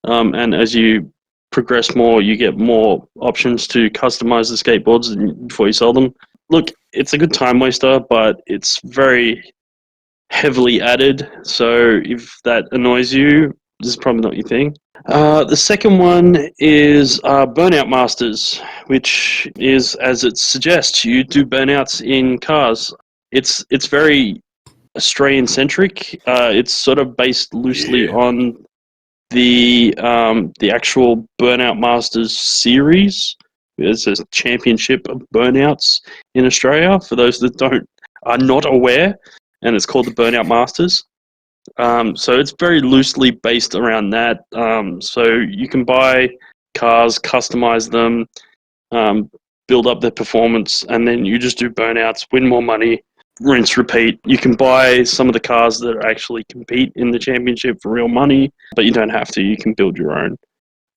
And as you progress more, you get more options to customize the skateboards before you sell them. Look, it's a good time waster, but it's very heavily added. So if that annoys you, this is probably not your thing. The second one is Burnout Masters, which is, as it suggests, you do burnouts in cars. It's very Australian-centric. It's sort of based loosely on the actual Burnout Masters series. There's a championship of burnouts in Australia, for those that are not aware, and it's called the Burnout Masters. So it's very loosely based around that. So you can buy cars, customize them, build up their performance, and then you just do burnouts, win more money, rinse, repeat. You can buy some of the cars that actually compete in the championship for real money, but you don't have to. You can build your own.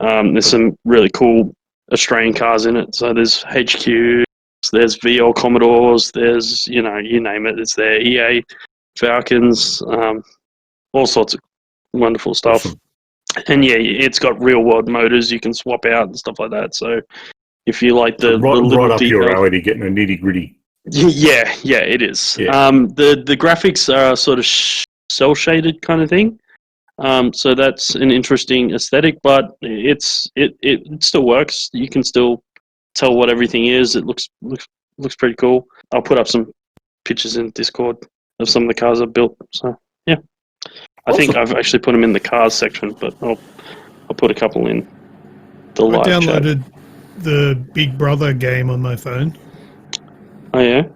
There's some really cool Australian cars in it. So there's HQ, there's VL Commodores, there's, you name it, it's there. EA, Falcons, all sorts of wonderful stuff. Awesome. And yeah, it's got real world motors you can swap out and stuff like that. So if you like the right up detail, your alley to getting a nitty gritty. Yeah, it is. Yeah. The graphics are sort of cel shaded kind of thing. So that's an interesting aesthetic, but it still works. You can still tell what everything is. It looks pretty cool. I'll put up some pictures in Discord of some of the cars I've built. So yeah, I think I've actually put them in the cars section, but I'll put a couple in the live chat. I downloaded the Big Brother game on my phone. Oh yeah.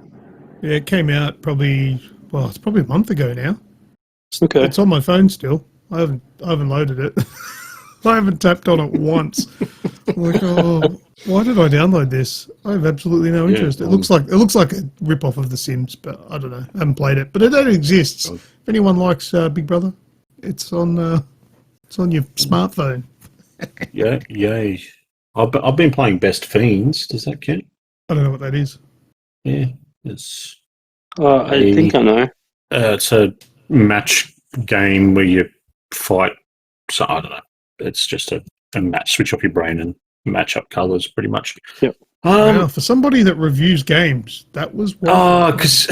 Yeah, it came out it's probably a month ago now. Okay. It's on my phone still. I haven't loaded it. I haven't tapped on it once. I'm like, why did I download this? I have absolutely no interest. It looks like a rip-off of The Sims, but I don't know. I haven't played it, but it exists. If anyone likes Big Brother, it's on your smartphone. Yeah, yay! I've been playing Best Fiends. Does that count? I don't know what that is. Yeah, it's. I think I know. It's a match game where you fight. So I don't know. It's just a match. Switch off your brain and match up colours, pretty much. Yep. Wow, for somebody that reviews games, that was because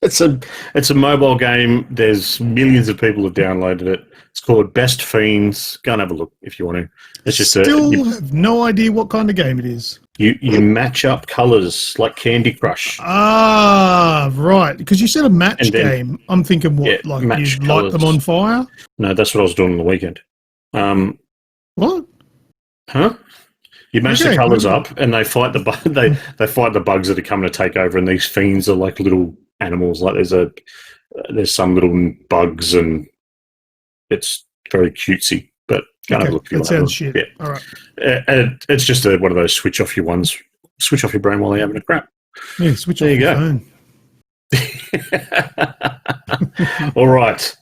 it's a mobile game. There's millions of people have downloaded it. It's called Best Fiends. Go and have a look if you want to. It's just have no idea what kind of game it is. You match up colours like Candy Crush. Ah, right. Because you said a match game. I'm thinking you light them on fire? No, that's what I was doing on the weekend. What? Huh? You match the colours up, and they fight they fight the bugs that are coming to take over. And these fiends are like little animals. Like there's some little bugs, and it's very cutesy. But kind of look. That sounds shit. Yeah. All right. It's just one of those switch off your brain while you're having a crap. Yeah, switch off your phone. All right.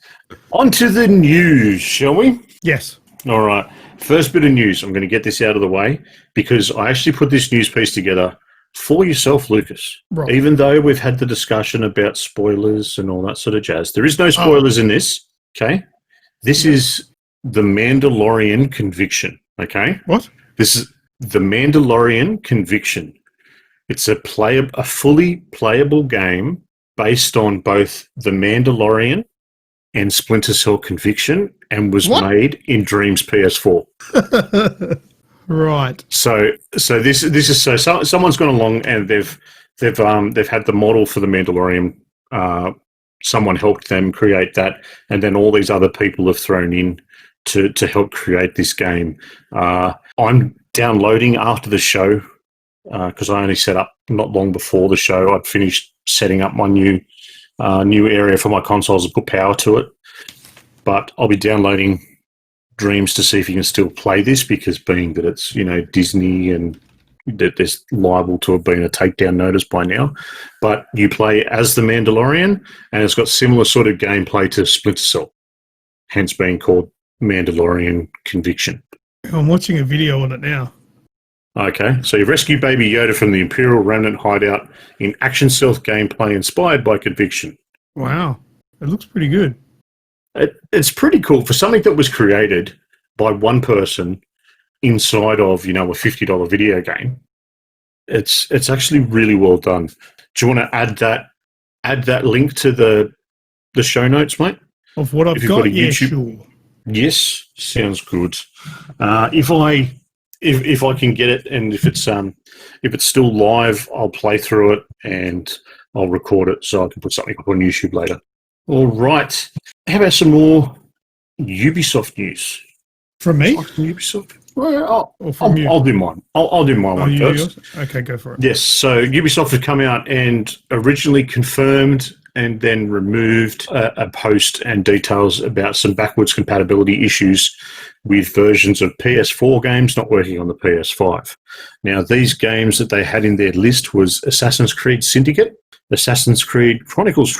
On to the news, shall we? Yes. All right. First bit of news. I'm going to get this out of the way because I actually put this news piece together for yourself, Lucas. Right. Even though we've had the discussion about spoilers and all that sort of jazz, there is no spoilers in this. Okay. This is The Mandalorian Conviction. Okay. What? This is The Mandalorian Conviction. It's a fully playable game based on both The Mandalorian and Splinter Cell Conviction, and was made in Dream's PS4. Right. So this is someone's gone along and they've had the model for The Mandalorian. Someone helped them create that, and then all these other people have thrown in to help create this game. I'm downloading after the show because I only set up not long before the show. I'd finished setting up my new area for my consoles and put power to it. But I'll be downloading Dreams to see if you can still play this, because being that it's Disney and that there's liable to have been a takedown notice by now. But you play as the Mandalorian, and it's got similar sort of gameplay to Splinter Cell, hence being called Mandalorian Conviction. I'm watching a video on it now. Okay, so you rescue Baby Yoda from the Imperial Remnant hideout in action stealth gameplay inspired by Conviction. Wow, it looks pretty good. It's pretty cool for something that was created by one person inside of a $50 video game. It's actually really well done. Do you want to add that link to the show notes, mate? Of what I've got, yeah, sure. Yes, sounds good. If I can get it, and if it's still live, I'll play through it and I'll record it so I can put something up on YouTube later. All right. How about some more Ubisoft news? From me? Ubisoft? Well, you? I'll do mine. I'll do my one first. Okay, go for it. Yes. So Ubisoft has come out and originally confirmed and then removed a post and details about some backwards compatibility issues with versions of PS4 games not working on the PS5. Now, these games that they had in their list was Assassin's Creed Syndicate, Assassin's Creed Chronicles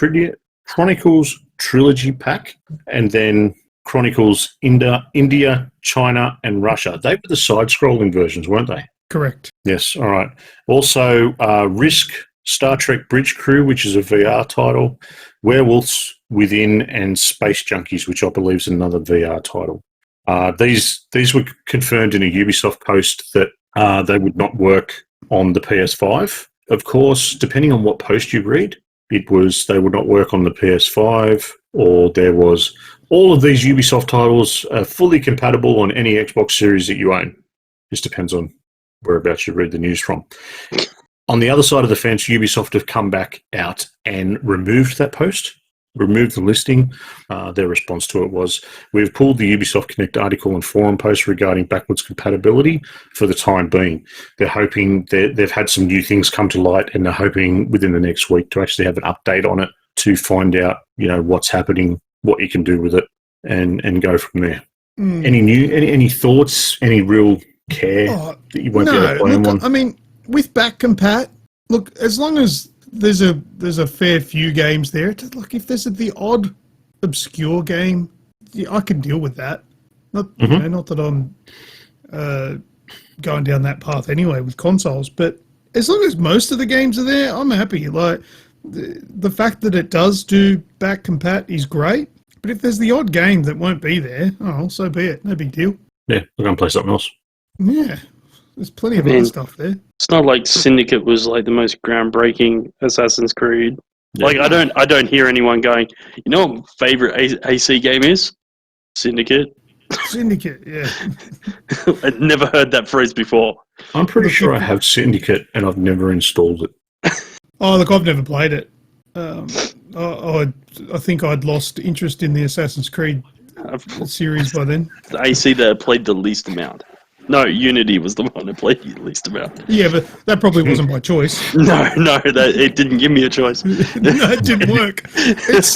Trilogy Pack, and then Chronicles India, China, and Russia. They were the side-scrolling versions, weren't they? Correct. Yes, all right. Also, Risk, Star Trek Bridge Crew, which is a VR title, Werewolves Within, and Space Junkies, which I believe is another VR title. These were confirmed in a Ubisoft post that they would not work on the PS5. Of course, depending on what post you read, it was they would not work on the PS5, or there was All of these Ubisoft titles are fully compatible on any Xbox series that you own. Just depends on whereabouts you read the news from. On the other side of the fence, Ubisoft have come back out and removed that post, removed the listing. Their response to it was, we've pulled the Ubisoft Connect article and forum post regarding backwards compatibility for the time being. They're hoping they've had some new things come to light, and they're hoping within the next week to actually have an update on it to find out, what's happening, what you can do with it, and go from there. Any thoughts, any real care that you won't be able to play them on? I mean, with back compat, look, as long as there's a fair few games there, if there's the odd obscure game, I can deal with that. Not that I'm going down that path anyway with consoles, but as long as most of the games are there, I'm happy. Like the fact that it does do back compat is great, but if there's the odd game that won't be there, so be it. No big deal. Yeah, we're going to play something else. Yeah, there's plenty of other stuff there. It's not like Syndicate was like the most groundbreaking Assassin's Creed. Yeah. Like I don't hear anyone going, what my favorite AC game is? Syndicate. Syndicate, yeah. I'd never heard that phrase before. I'm pretty sure I have Syndicate and I've never installed it. Oh, look, I've never played it. I think I'd lost interest in the Assassin's Creed series by then. The AC that played the least amount. No, Unity was the one that played the least amount. Yeah, but that probably wasn't by choice. No, it didn't give me a choice. No, it didn't work. It's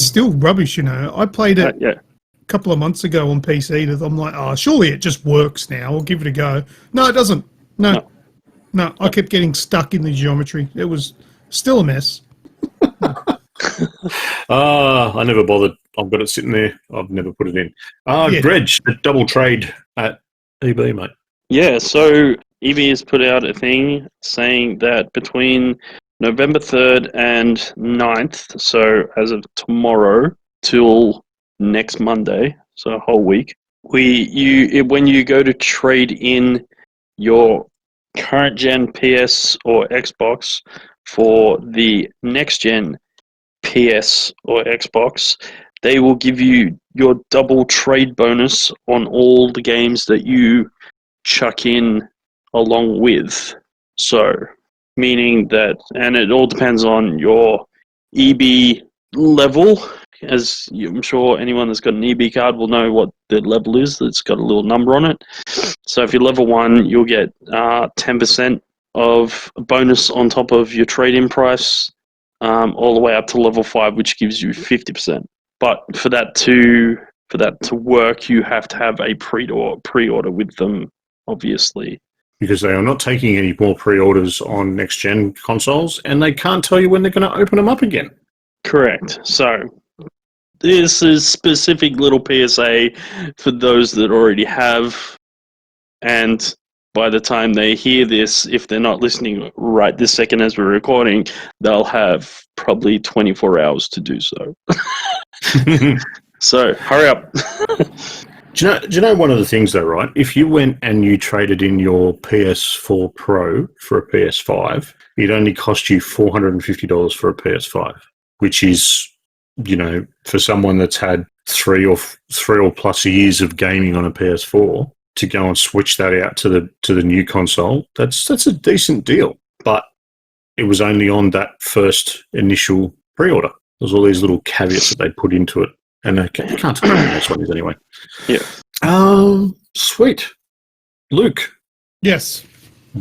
still rubbish, I played it a couple of months ago on PC. I'm like, surely it just works now. I'll give it a go. No, it doesn't. No, I kept getting stuck in the geometry. It was still a mess. I never bothered. I've got it sitting there. I've never put it in. Greg, the double trade at EB, mate. Yeah, so EB has put out a thing saying that between November 3rd and 9th, so as of tomorrow till next Monday, so a whole week, when you go to trade in your current gen PS or Xbox for the next gen PS or Xbox, they will give you your double trade bonus on all the games that you chuck in along with. So, meaning that, and it all depends on your EB level, as I'm sure anyone that's got an EB card will know what the level is. It's got a little number on it. So if you're level 1, you'll get 10% of a bonus on top of your trade-in price, all the way up to level 5, which gives you 50%. But for that to work, you have to have a pre-order with them, obviously. Because they are not taking any more pre-orders on next-gen consoles, and they can't tell you when they're going to open them up again. Correct. So this is specific little PSA for those that already have, and by the time they hear this, if they're not listening right this second as we're recording, they'll have probably 24 hours to do so. So, hurry up. Do you know one of the things, though, right? If you went and you traded in your PS4 Pro for a PS5, it only cost you $450 for a PS5, which is, for someone that's had three or plus years of gaming on a PS4, to go and switch that out to the new console, that's a decent deal. But it was only on that first initial pre-order. There's all these little caveats that they put into it, and you can't tell what the next one is anyway. Yeah. Sweet. Luke. Yes.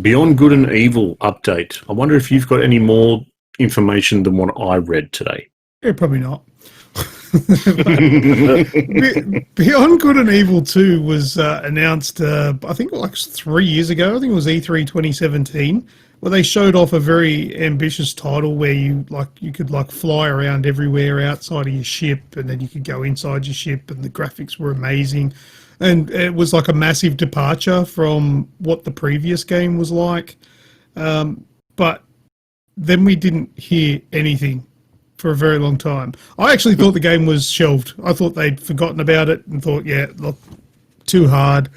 Beyond Good and Evil update. I wonder if you've got any more information than what I read today. Yeah, probably not. Beyond Good and Evil 2 was announced, I think like 3 years ago. I think it was E3 2017, where they showed off a very ambitious title where you could fly around everywhere outside of your ship, and then you could go inside your ship, and the graphics were amazing. And it was like a massive departure from what the previous game was like. But then we didn't hear anything for a very long time. I actually thought the game was shelved. I thought they'd forgotten about it and thought, yeah, look, too hard.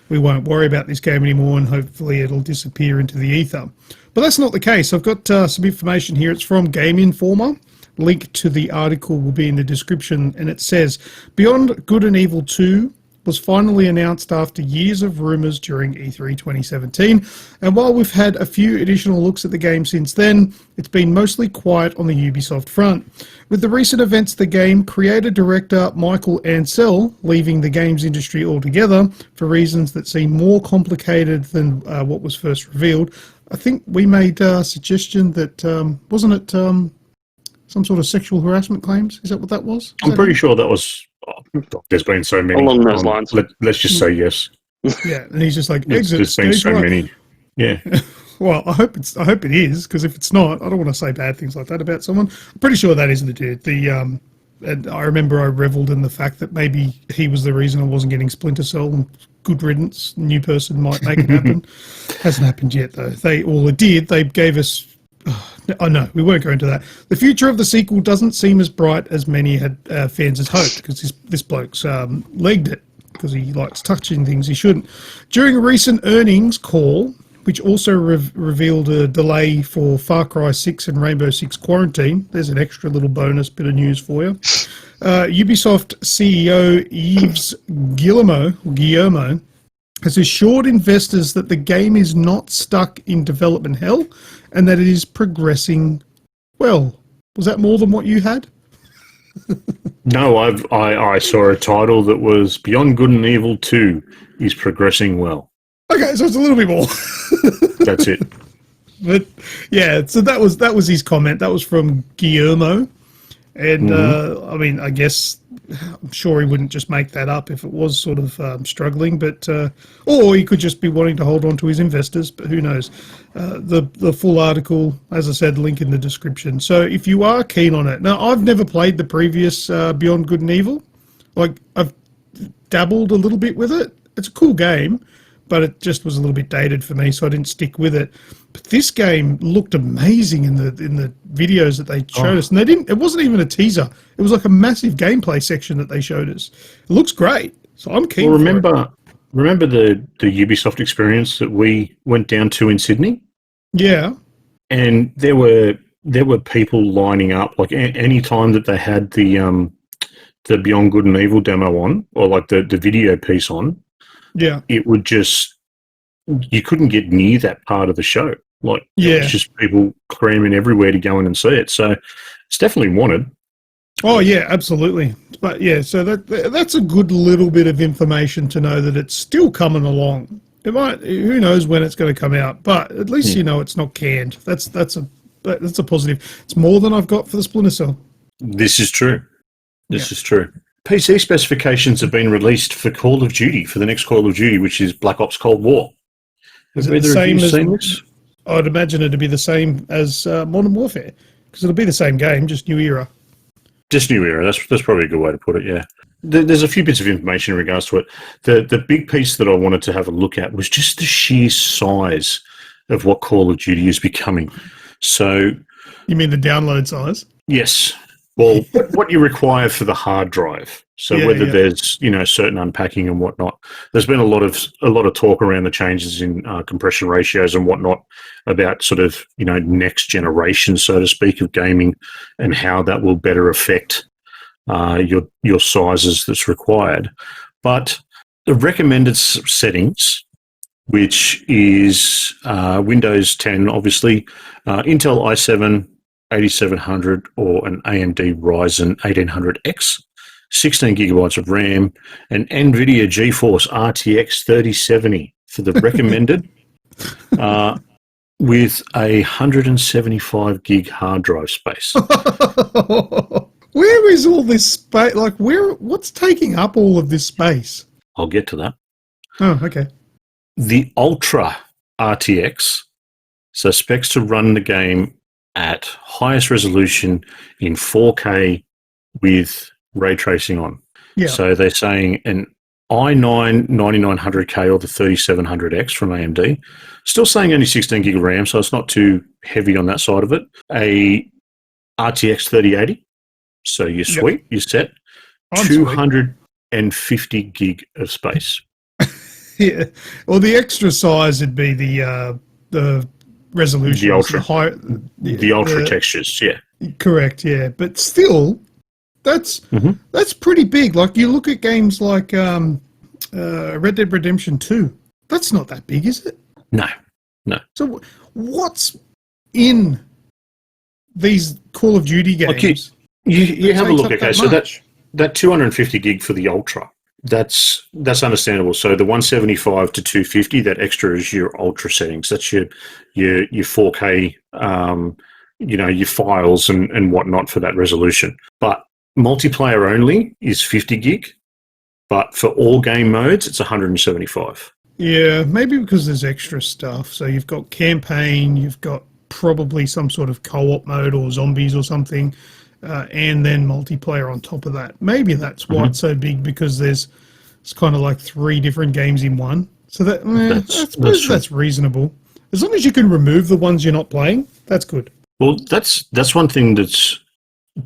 We won't worry about this game anymore, and hopefully it'll disappear into the ether. But that's not the case. I've got some information here. It's from Game Informer, Link to the article will be in the description, and it says, Beyond Good and Evil 2 was finally announced after years of rumours during E3 2017, and while we've had a few additional looks at the game since then, it's been mostly quiet on the Ubisoft front. With the recent events, the game creator-director Michael Ansel leaving the games industry altogether for reasons that seem more complicated than what was first revealed. I think we made a suggestion that, wasn't it some sort of sexual harassment claims? Is that what that was? I'm pretty sure that was... there's been so many. Along those lines. Let's just say yes. Yeah, and he's just like, exit There's been stage so right. many. Yeah. Well, I hope it is, because if it's not, I don't want to say bad things like that about someone. I'm pretty sure that isn't the dude. And I remember I revelled in the fact that maybe he was the reason I wasn't getting Splinter Cell, and good riddance, new person might make it happen. Hasn't happened yet, though. They gave us... Oh no, we won't go into that. The future of the sequel doesn't seem as bright as many fans had hoped, because this bloke's legged it, because he likes touching things he shouldn't. During a recent earnings call, which also revealed a delay for Far Cry 6 and Rainbow Six Quarantine, there's an extra little bonus bit of news for you. Ubisoft CEO Yves Guillemot has assured investors that the game is not stuck in development hell and that it is progressing well. Was that more than what you had? No, I saw a title that was Beyond Good and Evil 2 is progressing well. Okay, so it's a little bit more. That's it. But yeah, so that was his comment. That was from Guillermo. And I mean, I guess I'm sure he wouldn't just make that up if it was sort of struggling, but or he could just be wanting to hold on to his investors. But who knows? The full article, as I said, link in the description. So if you are keen on it, now I've never played the previous Beyond Good and Evil. Like I've dabbled a little bit with it. It's a cool game, but it just was a little bit dated for me, so I didn't stick with it. But this game looked amazing in the videos that they showed us, and it wasn't even a teaser. It was like a massive gameplay section that they showed us. It looks great, so I'm keen. Well, remember the Ubisoft experience that we went down to in Sydney? Yeah, and there were people lining up like any time that they had the Beyond Good and Evil demo on, or like the video piece on. Yeah, it would just, you couldn't get near that part of the show. Like, it was just people cramming everywhere to go in and see it. So it's definitely wanted. Oh yeah, absolutely. But yeah, so that's a good little bit of information to know that it's still coming along. It might, who knows when it's going to come out, but at least you know it's not canned. That's a positive. It's more than I've got for the Splinter Cell. This is true. This is true. PC specifications have been released for Call of Duty, for the next Call of Duty, which is Black Ops Cold War. Is it the same as seen this? I'd imagine it'd be the same as Modern Warfare, because it'll be the same game, just new era. Just new era. That's probably a good way to put it, yeah. There's a few bits of information in regards to it. The big piece that I wanted to have a look at was just the sheer size of what Call of Duty is becoming. So, you mean the download size? Yes. Well, what you require for the hard drive. So whether there's certain unpacking and whatnot. There's been a lot of talk around the changes in compression ratios and whatnot about sort of next generation, so to speak, of gaming and how that will better affect your sizes that's required. But the recommended settings, which is Windows 10, obviously, Intel i7 8700 or an AMD Ryzen 1800X, 16 gigabytes of RAM, and NVIDIA GeForce RTX 3070 for the recommended, with 175 gig hard drive space. Where is all this space? Like, what's taking up all of this space? I'll get to that. Oh, okay. The Ultra RTX, so specs to run the game at highest resolution in 4K with ray tracing on. Yeah. So they're saying an i9 9900K or the 3700X from AMD. Still saying only 16 gig of RAM, so it's not too heavy on that side of it. A RTX 3080. So you're sweet, you're set. 250 gig of space. Yeah. Well, the extra size would be the resolution. The ultra textures, yeah. Correct, yeah. But still, that's pretty big. Like, you look at games like Red Dead Redemption 2. That's not that big, is it? No. So what's in these Call of Duty games? Like you have a look. Okay, so much? that 250 gig for the Ultra, that's understandable. So the 175 to 250, that extra is your Ultra settings. That's your 4K, your files and whatnot for that resolution. But multiplayer only is 50 gig, but for all game modes, it's 175. Yeah, maybe because there's extra stuff. So you've got campaign, you've got probably some sort of co-op mode or zombies or something, and then multiplayer on top of that. Maybe that's why it's so big, because it's kind of like 3 different games in one. So that's reasonable. As long as you can remove the ones you're not playing, that's good. Well, that's one thing that's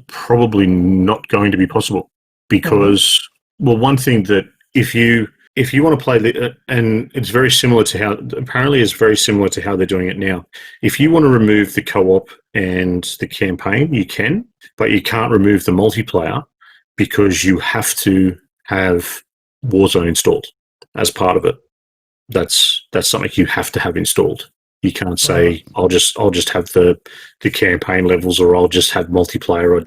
probably not going to be possible, because one thing that if you want to play, and it's very similar to how they're doing it now. If you want to remove the co-op and the campaign, you can, but you can't remove the multiplayer because you have to have Warzone installed as part of it. That's something you have to have installed. You can't say I'll just have the campaign levels, or I'll just have multiplayer.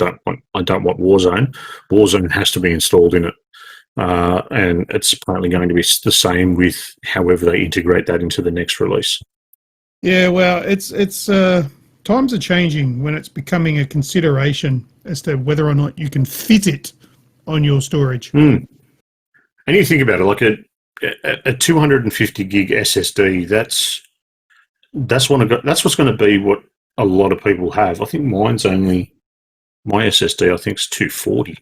I don't want Warzone. Warzone has to be installed in it. And it's apparently going to be the same with however they integrate that into the next release. Yeah, well, it's times are changing when it's becoming a consideration as to whether or not you can fit it on your storage. And you think about it, like a 250 gig SSD. That's what's going to be what a lot of people have. I think my SSD I think is 240.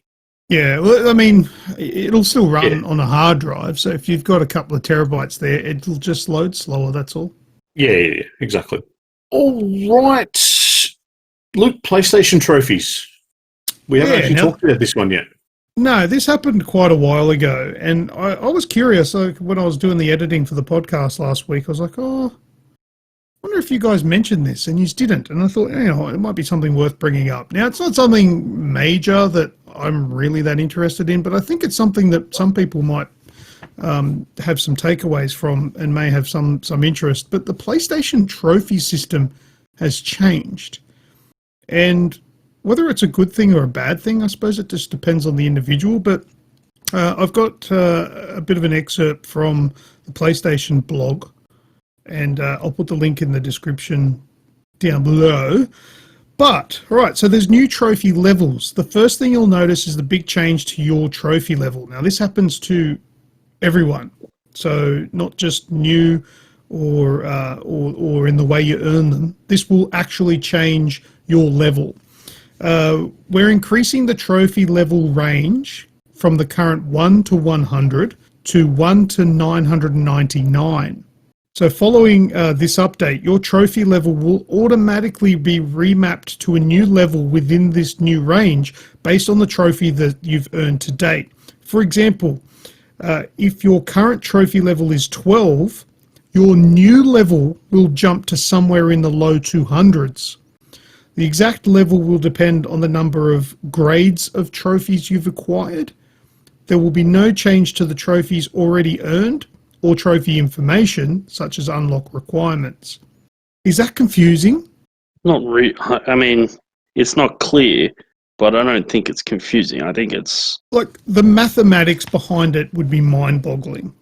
Yeah, well, I mean, it'll still run on a hard drive, so if you've got a couple of terabytes there, it'll just load slower, that's all. Yeah, exactly. All right. Luke, PlayStation trophies. We haven't actually talked about this one yet. No, this happened quite a while ago, and I was curious. Like, when I was doing the editing for the podcast last week, I was like, I wonder if you guys mentioned this, and you didn't. And I thought, it might be something worth bringing up. Now, it's not something major that I'm really that interested in, but I think it's something that some people might have some takeaways from and may have some interest. But the PlayStation trophy system has changed. And whether it's a good thing or a bad thing, I suppose it just depends on the individual. But I've got a bit of an excerpt from the PlayStation blog, and I'll put the link in the description down below. But, all right, so there's new trophy levels. The first thing you'll notice is the big change to your trophy level. Now, this happens to everyone, so not just new or in the way you earn them. This will actually change your level. We're increasing the trophy level range from the current 1 to 100 to 1 to 999. So following this update, your trophy level will automatically be remapped to a new level within this new range based on the trophy that you've earned to date. For example, if your current trophy level is 12, your new level will jump to somewhere in the low 200s. The exact level will depend on the number of grades of trophies you've acquired. There will be no change to the trophies already earned or trophy information, such as unlock requirements. Is that confusing? Not I mean, it's not clear, but I don't think it's confusing. I think it's... Like, the mathematics behind it would be mind-boggling.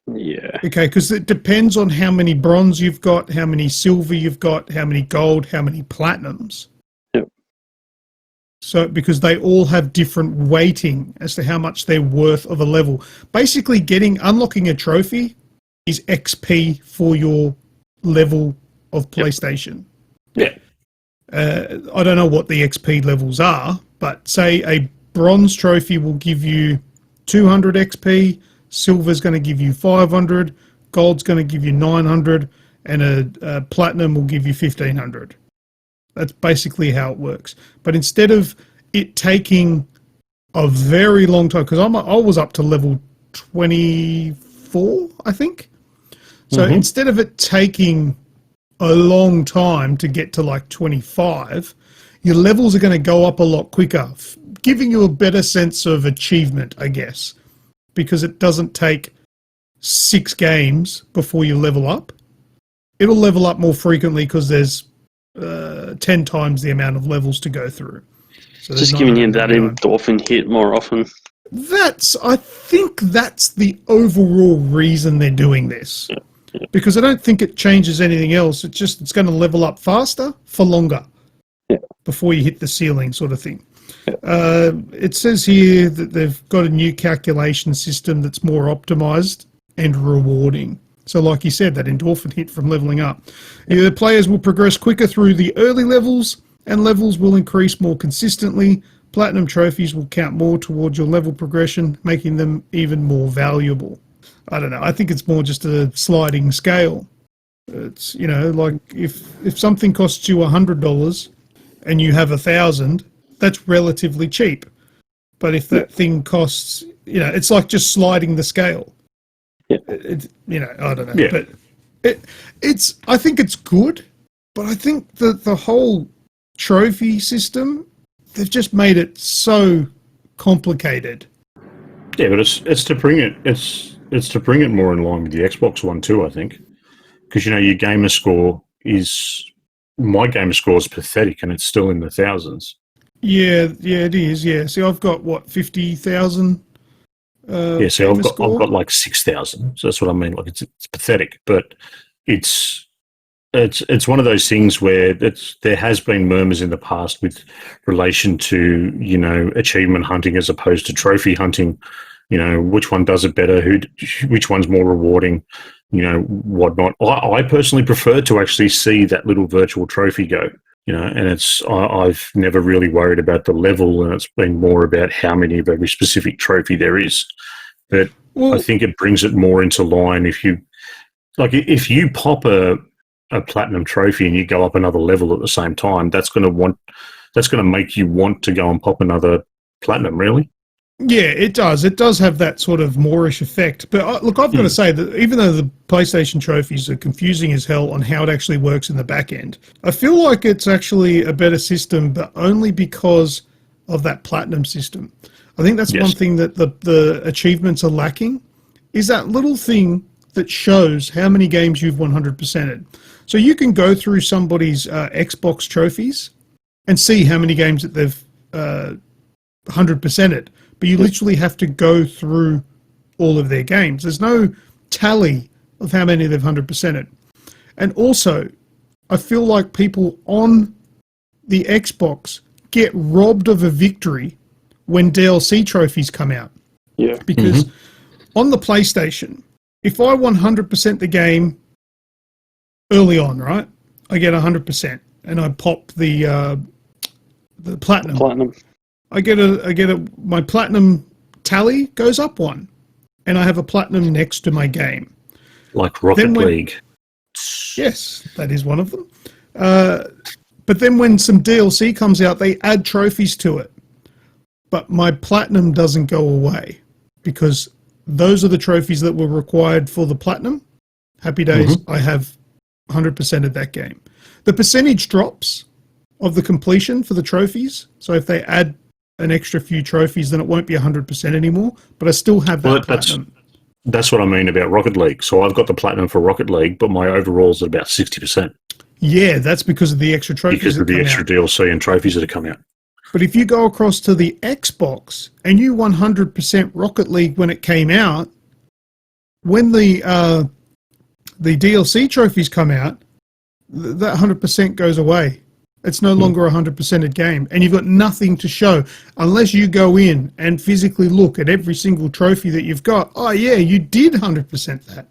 Yeah. Okay, because it depends on how many bronze you've got, how many silver you've got, how many gold, how many platinums. Yep. So, because they all have different weighting as to how much they're worth of a level. Basically, unlocking a trophy is XP for your level of PlayStation. Yeah. I don't know what the XP levels are, but say a bronze trophy will give you 200 XP, silver's going to give you 500, gold's going to give you 900, and a platinum will give you 1500. That's basically how it works. But instead of it taking a very long time, because I was up to level 24, I think. So instead of it taking a long time to get to like 25, your levels are going to go up a lot quicker, giving you a better sense of achievement, I guess, because it doesn't take 6 games before you level up. It'll level up more frequently because there's 10 times the amount of levels to go through. So Just giving you that endorphin hit more often. I think that's the overall reason they're doing this. Yeah. Because I don't think it changes anything else. It's going to level up faster for longer before you hit the ceiling, sort of thing. Yeah. It says here that they've got a new calculation system that's more optimized and rewarding. So like you said, that endorphin hit from leveling up. The players will progress quicker through the early levels, and levels will increase more consistently. Platinum trophies will count more towards your level progression, making them even more valuable. I don't know. I think it's more just a sliding scale. It's, like if something costs you $100 and you have 1,000, that's relatively cheap. But if that thing costs, it's like just sliding the scale. Yeah. I don't know. Yeah. But I think it's good, but I think the whole trophy system, they've just made it so complicated. Yeah, but it's to bring it more in line with the Xbox One too, I think, because your gamer score my gamer score is pathetic, and it's still in the thousands. Yeah, it is. Yeah, see, I've got 50,000. Yeah, see, I've got like 6,000. So that's what I mean. Like it's pathetic, but it's one of those things where there has been murmurs in the past with relation to achievement hunting as opposed to trophy hunting. Which one does it better? Which one's more rewarding? Whatnot. I personally prefer to actually see that little virtual trophy go. And I've never really worried about the level, and it's been more about how many of every specific trophy there is. But I think it brings it more into line if you pop a platinum trophy and you go up another level at the same time, that's going to make you want to go and pop another platinum, really. Yeah, it does. It does have that sort of Moorish effect. But look, I've got to say that even though the PlayStation trophies are confusing as hell on how it actually works in the back end, I feel like it's actually a better system, but only because of that platinum system. I think that's one thing that the achievements are lacking, is that little thing that shows how many games you've 100%ed. So you can go through somebody's Xbox trophies and see how many games that they've 100%ed. But you literally have to go through all of their games. There's no tally of how many they've 100%ed. And also, I feel like people on the Xbox get robbed of a victory when DLC trophies come out. Yeah. Because on the PlayStation, if I 100% the game early on, right, I get 100%, and I pop the platinum. I get my platinum tally goes up 1, and I have a platinum next to my game. Like Rocket League. Yes, that is one of them. But then when some DLC comes out, they add trophies to it. But my platinum doesn't go away because those are the trophies that were required for the platinum. Happy days, I have 100% of that game. The percentage drops of the completion for the trophies. So if they add an extra few trophies, then it won't be 100% anymore, but I still have that platinum. That's what I mean about Rocket League. So I've got the platinum for Rocket League, but my overall's at about 60%. Yeah, that's because of the extra trophies. Because of the extra DLC and trophies that have come out. But if you go across to the Xbox and you 100% Rocket League when it came out, when the DLC trophies come out, that 100% goes away. It's no longer a 100%ed game, and you've got nothing to show unless you go in and physically look at every single trophy that you've got. Oh, yeah, you did 100% that,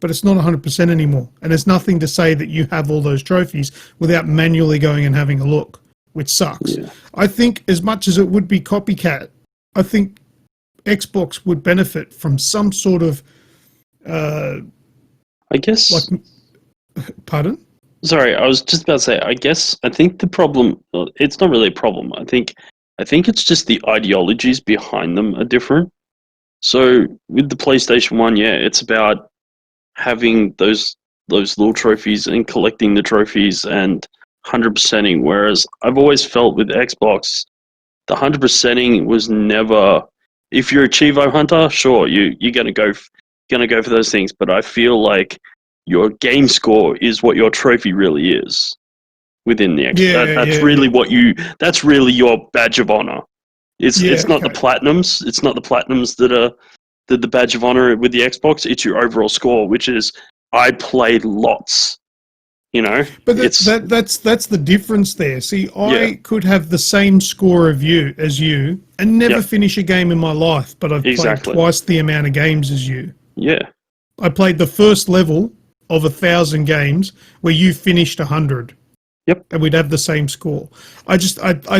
but it's not 100% anymore, and there's nothing to say that you have all those trophies without manually going and having a look, which sucks. Yeah. I think as much as it would be copycat, I think Xbox would benefit from some sort of... I guess... Pardon? Sorry, I was just about to say, I think the problem, it's not really a problem. I think it's just the ideologies behind them are different. So with the PlayStation 1, yeah, it's about having those little trophies and collecting the trophies and 100%ing, whereas I've always felt with Xbox, the 100%ing was never. If you're a Chivo hunter, sure, you're gonna go for those things, but I feel like your game score is what your trophy really is within the Xbox. That's really your badge of honor. It's not the platinums. It's not the platinums that are the badge of honor with the Xbox. It's your overall score, which is I played lots. But that's the difference there. See, I could have the same score as you and never finish a game in my life, but I've played twice the amount of games as you. Yeah. I played the first level of 1,000 games where you finished 100. Yep. And we'd have the same score. I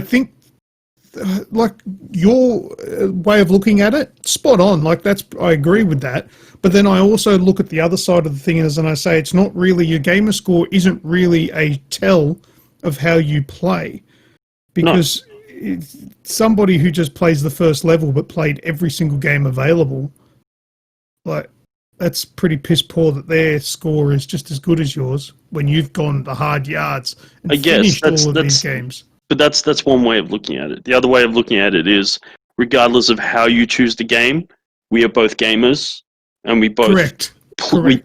think like your way of looking at it, spot on. Like I agree with that. But then I also look at the other side of the thing and I say it's not really, your gamer score isn't really a tell of how you play. Because somebody who just plays the first level but played every single game available, like, that's pretty piss poor that their score is just as good as yours when you've gone the hard yards and finished all of these games. But that's one way of looking at it. The other way of looking at it is, regardless of how you choose the game, we are both gamers, and we both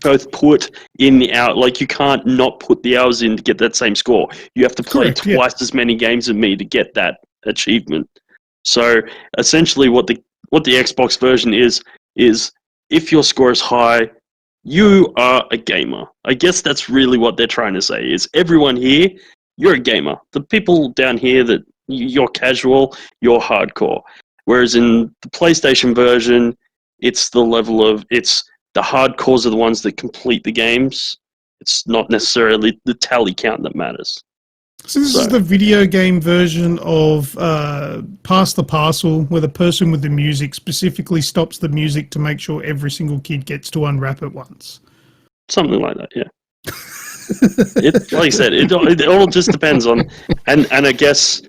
both put in the hour. Like, you can't not put the hours in to get that same score. You have to play twice as many games as me to get that achievement. So essentially, what the Xbox version is if your score is high, you are a gamer. I guess that's really what they're trying to say, is everyone here, you're a gamer. The people down here that you're casual, you're hardcore. Whereas in the PlayStation version, it's the hardcores are the ones that complete the games. It's not necessarily the tally count that matters. So this is the video game version of Pass the Parcel, where the person with the music specifically stops the music to make sure every single kid gets to unwrap it once. Something like that, yeah. Like I said, it all just depends on, and I guess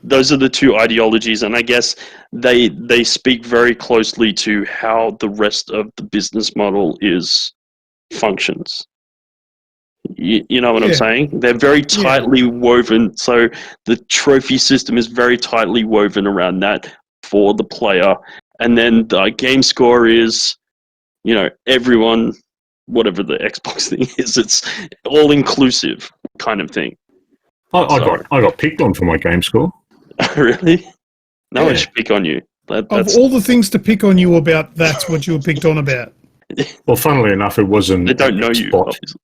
those are the two ideologies, and I guess they speak very closely to how the rest of the business model functions. You know what I'm saying? They're very tightly woven, so the trophy system is very tightly woven around that for the player, and then the game score is, everyone, whatever the Xbox thing is, it's all inclusive kind of thing. I got picked on for my game score. Really? No one should pick on you. Of all the things to pick on you about, that's what you were picked on about. Well, funnily enough, it wasn't. They don't know you, obviously.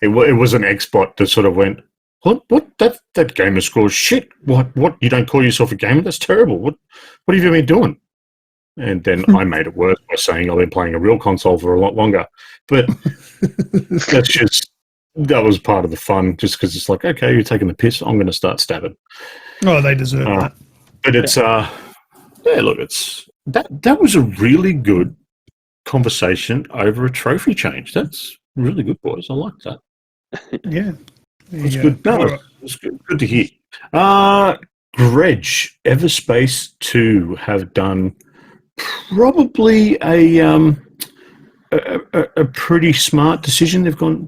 It was an Xbot that sort of went, what that gamer score shit. What you don't call yourself a gamer? That's terrible. What have you been doing? And then I made it worse by saying I've been playing a real console for a lot longer. But that was part of the fun, just because it's like, okay, you're taking the piss, I'm going to start stabbing. Oh, they deserve that. But it's that was a really good conversation over a trophy change. That's really good, boys. I like that. Yeah. It's good. No, it's good to hear. Grejio, Everspace 2 have done probably a pretty smart decision. They've gone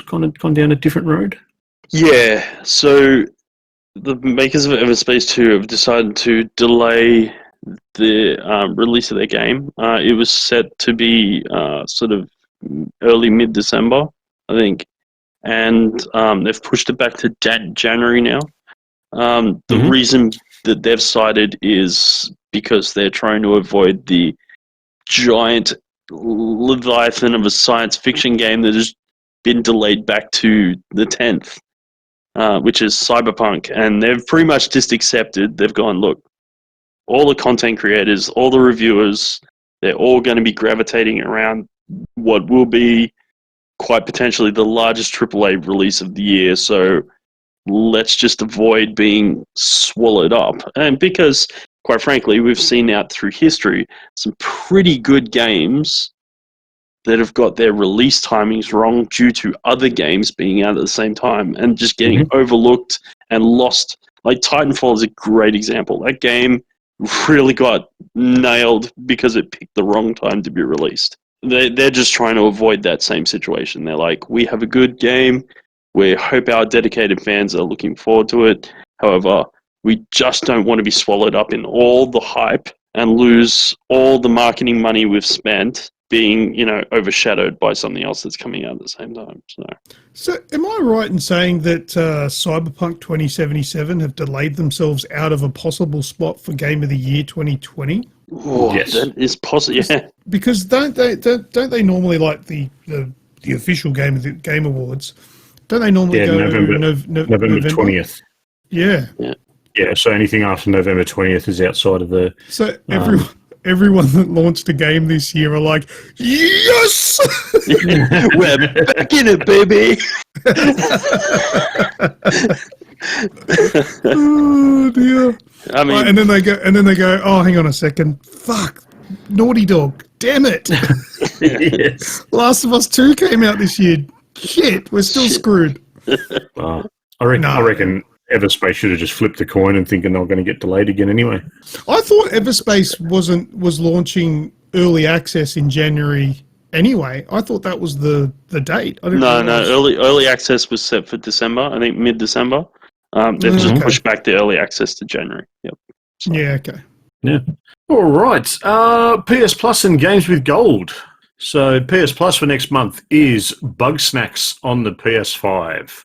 down a different road. Yeah. So the makers of Everspace 2 have decided to delay the release of their game. It was set to be sort of early mid-December, I think, and they've pushed it back to January now. The reason that they've cited is because they're trying to avoid the giant leviathan of a science fiction game that has been delayed back to the 10th, which is Cyberpunk. And they've pretty much just accepted, they've gone, look, all the content creators, all the reviewers, they're all going to be gravitating around what will be quite potentially the largest AAA release of the year. So let's just avoid being swallowed up. And because, quite frankly, we've seen out through history some pretty good games that have got their release timings wrong due to other games being out at the same time and just getting overlooked and lost. Like Titanfall is a great example. That game really got nailed because it picked the wrong time to be released. They're just trying to avoid that same situation. They're like, we have a good game, We hope our dedicated fans are looking forward to it. However, we just don't want to be swallowed up in all the hype and lose all the marketing money we've spent being, overshadowed by something else that's coming out at the same time. So am I right in saying that Cyberpunk 2077 have delayed themselves out of a possible spot for Game of the Year 2020? Oh, Yes. that is possible. Yeah. Because don't they normally, like the official Game Awards? Don't they normally go November November 20th. Yeah. Yeah, so anything after November 20th is outside of the... So everyone that launched a game this year are like, yes! We're back in it, baby! Oh, dear. I mean, And then they go, oh, hang on a second. Fuck. Naughty Dog. Damn it. Yes. Last of Us 2 came out this year. Shit, we're still screwed. I reckon Everspace should have just flipped the coin and thinking they were going to get delayed again anyway. I thought Everspace was launching early access in January anyway. I thought that was the date. I didn't realize. Early access was set for December. I think mid-December. They've just pushed back the early access to January. Yep. So. Yeah. Okay. Yeah. All right. PS Plus and Games with Gold. So PS Plus for next month is Bug Snacks on the PS5.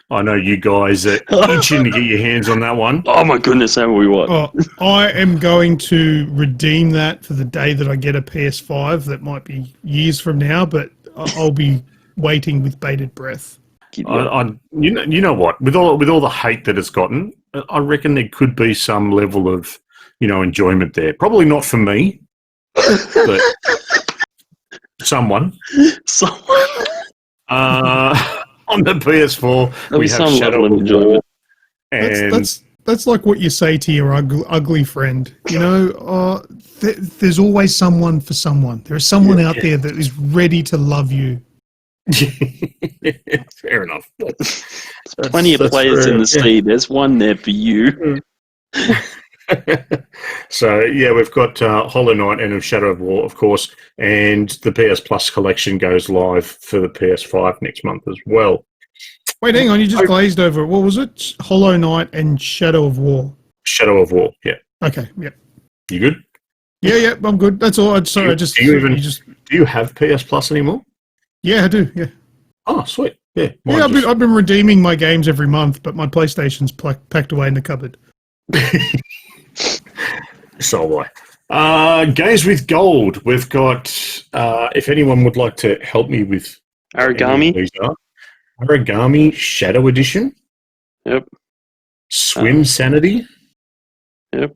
I know you guys are itching to get your hands on that one. Oh my goodness, haven't we what? Oh, I am going to redeem that for the day that I get a PS5. That might be years from now, but I'll be waiting with bated breath. You know what? With all the hate that it's gotten, I reckon there could be some level of enjoyment there. Probably not for me, but someone. On the PS4, we have Shadow of War, and that's like what you say to your ugly friend. There's always someone for someone. There's someone out there that is ready to love you. Fair enough. There's plenty of players in the sea. There's one there for you. So we've got Hollow Knight and Shadow of War, of course, and the PS Plus collection goes live for the PS5 next month as well. Wait, hang on, you just glazed over it. What was it? Hollow Knight and Shadow of War. Shadow of War, yeah. Okay, yeah. You good? Yeah, I'm good. That's all. Do you have PS Plus anymore? Yeah, I do. Yeah. Oh, sweet. Yeah. I've been redeeming my games every month, but my PlayStation's packed away in the cupboard. So Games with Gold. We've got, if anyone would like to help me with Origami Shadow Edition. Yep. Swim Sanity. Yep.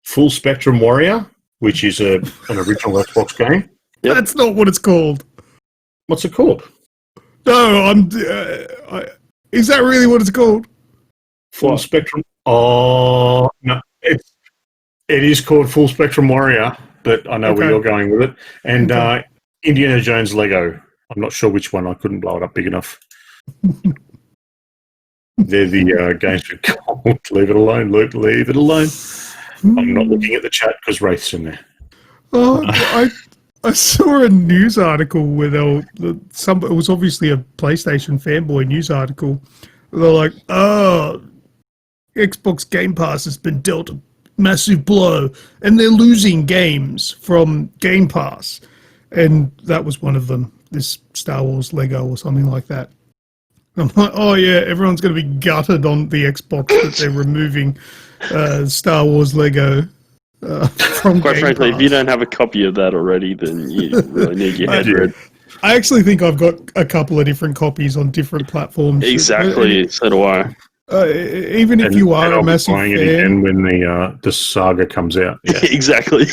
Full Spectrum Warrior, which is an original Xbox game. Yep. That's not what it's called. What's it called? No, is that really what it's called? Full Spectrum. Oh, no. It is called Full Spectrum Warrior, but I know where you're going with it. And Indiana Jones Lego. I'm not sure which one. I couldn't blow it up big enough. They're the games with gold. Leave it alone, Luke. Leave it alone. I'm not looking at the chat because Wraith's in there. Oh, I saw a news article where it was obviously a PlayStation fanboy news article. They're like, Xbox Game Pass has been dealt a massive blow, and they're losing games from Game Pass. And that was one of them, this Star Wars Lego or something like that. I'm like, oh yeah, everyone's going to be gutted on the Xbox that they're removing Star Wars Lego from Quite Game frankly, Pass. if you don't have a copy of that already, then you really need your head read. I actually think I've got a couple of different copies on different platforms. Exactly, so do I. Even if you are a massive buying fan, it again when the saga comes out. Yeah. Exactly.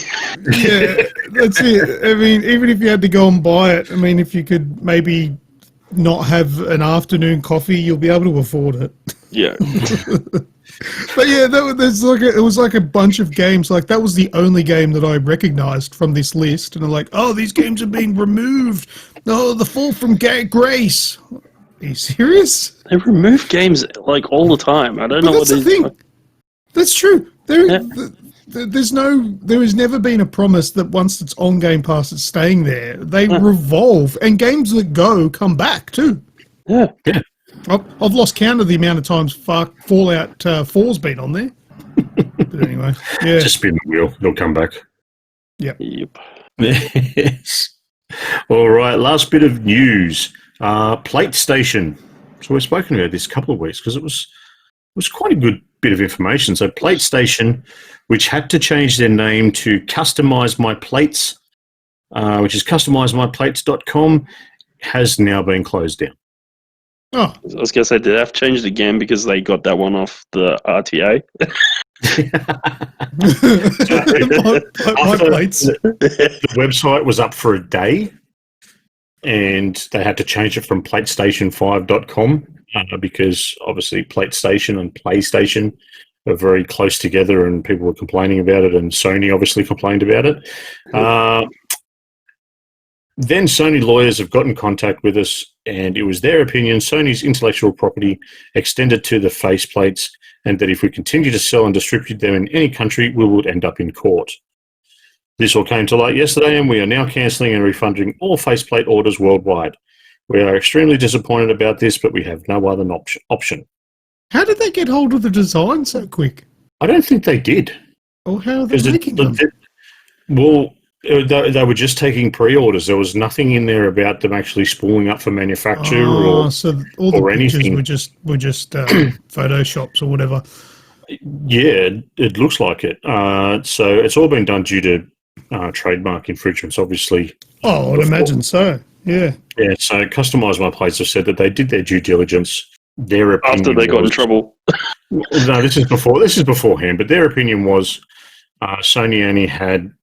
Yeah, that's it. I mean, even if you had to go and buy it, I mean, if you could maybe not have an afternoon coffee, you'll be able to afford it. Yeah. But yeah, it was like a bunch of games. Like that was the only game that I recognized from this list, and I'm like, oh, these games are being removed. No, The Fall from Grace. Are you serious? They remove games like all the time. I don't know what that's the thing. That's true. There has never been a promise that once it's on Game Pass, it's staying there. They revolve, and games that come back too. Yeah. I've lost count of the amount of times Fallout 4's been on there. But anyway, yeah. Just spin the wheel. It'll come back. Yep. Yes. All right. Last bit of news. Plate Station. So we've spoken about this a couple of weeks because it was quite a good bit of information. So Plate Station, which had to change their name to Customize My Plates, which is customizemyplates.com, has now been closed down. Oh, I was going to say, did they have to change it again because they got that one off the RTA? my plates. The website was up for a day, and they had to change it from platestation5.com because obviously PlayStation and PlayStation are very close together, and people were complaining about it, and Sony obviously complained about it. Then Sony lawyers have got in contact with us, and it was their opinion Sony's intellectual property extended to the faceplates, and that if we continue to sell and distribute them in any country, we would end up in court. This all came to light yesterday, and we are now cancelling and refunding all faceplate orders worldwide. We are extremely disappointed about this, but we have no other option. How did they get hold of the design so quick? I don't think they did. Or how are they making them? They were just taking pre-orders. There was nothing in there about them actually spooling up for manufacture so all the or pictures anything. were just photoshops or whatever. Yeah, it looks like it. So it's all been done due to trademark infringements, obviously. Oh, I'd imagine so. Yeah. Yeah. So Customize My Plates have said that they did their due diligence. Their opinion After they got in trouble. No, this is before. This is beforehand. But their opinion was Sony only had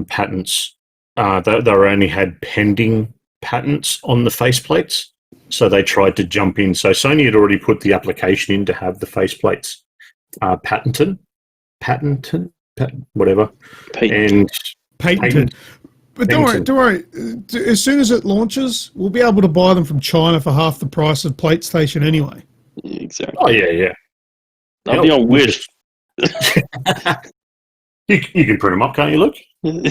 patents. They only had pending patents on the faceplates, so they tried to jump in. So Sony had already put the application in to have the faceplates patented, whatever, and patented. But don't worry. As soon as it launches, we'll be able to buy them from China for half the price of PlayStation anyway. Yeah, exactly. Oh yeah. That'll be on Wish. You can print them up, can't you, Luke? Well,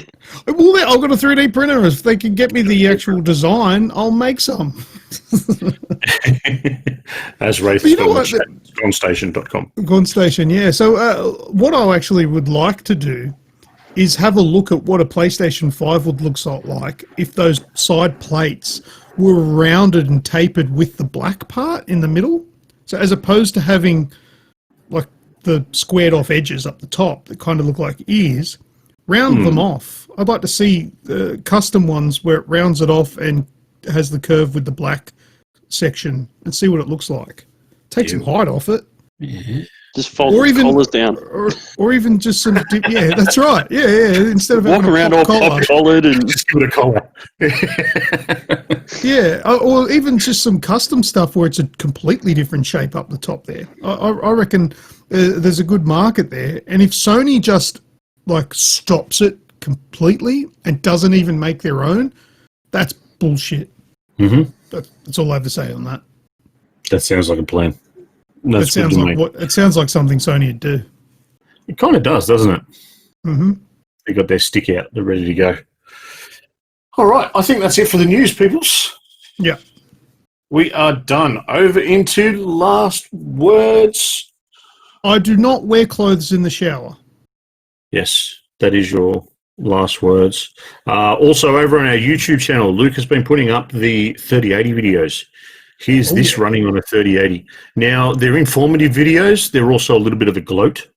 I've got a 3D printer. If they can get me the actual design, I'll make some. As Wraith you know what? GoneStation.com. GoneStation, yeah. So what I actually would like to do is have a look at what a PlayStation 5 would look like if those side plates were rounded and tapered with the black part in the middle. So as opposed to having like the squared off edges up the top that kind of look like ears, round them off. I'd like to see custom ones where it rounds it off and has the curve with the black section and see what it looks like. Take some height off it. Mm-hmm. Just fold the collars down. Or even just some... yeah, that's right. Yeah. Instead of walk around all pop-collared and... Just give it a collar. Yeah, or even just some custom stuff where it's a completely different shape up the top there. I reckon there's a good market there. And if Sony just like stops it completely and doesn't even make their own, that's bullshit. Mm-hmm. That's all I have to say on that. That sounds like a plan. It sounds like something Sony would do. It kind of does, doesn't it? Mm-hmm. They got their stick out. They're ready to go. All right. I think that's it for the news, peoples. Yeah. We are done. Over into last words. I do not wear clothes in the shower. Yes, that is your last words. Also, over on our YouTube channel, Luke has been putting up the 3080 videos. Here's this running on a 3080. Now, they're informative videos. They're also a little bit of a gloat.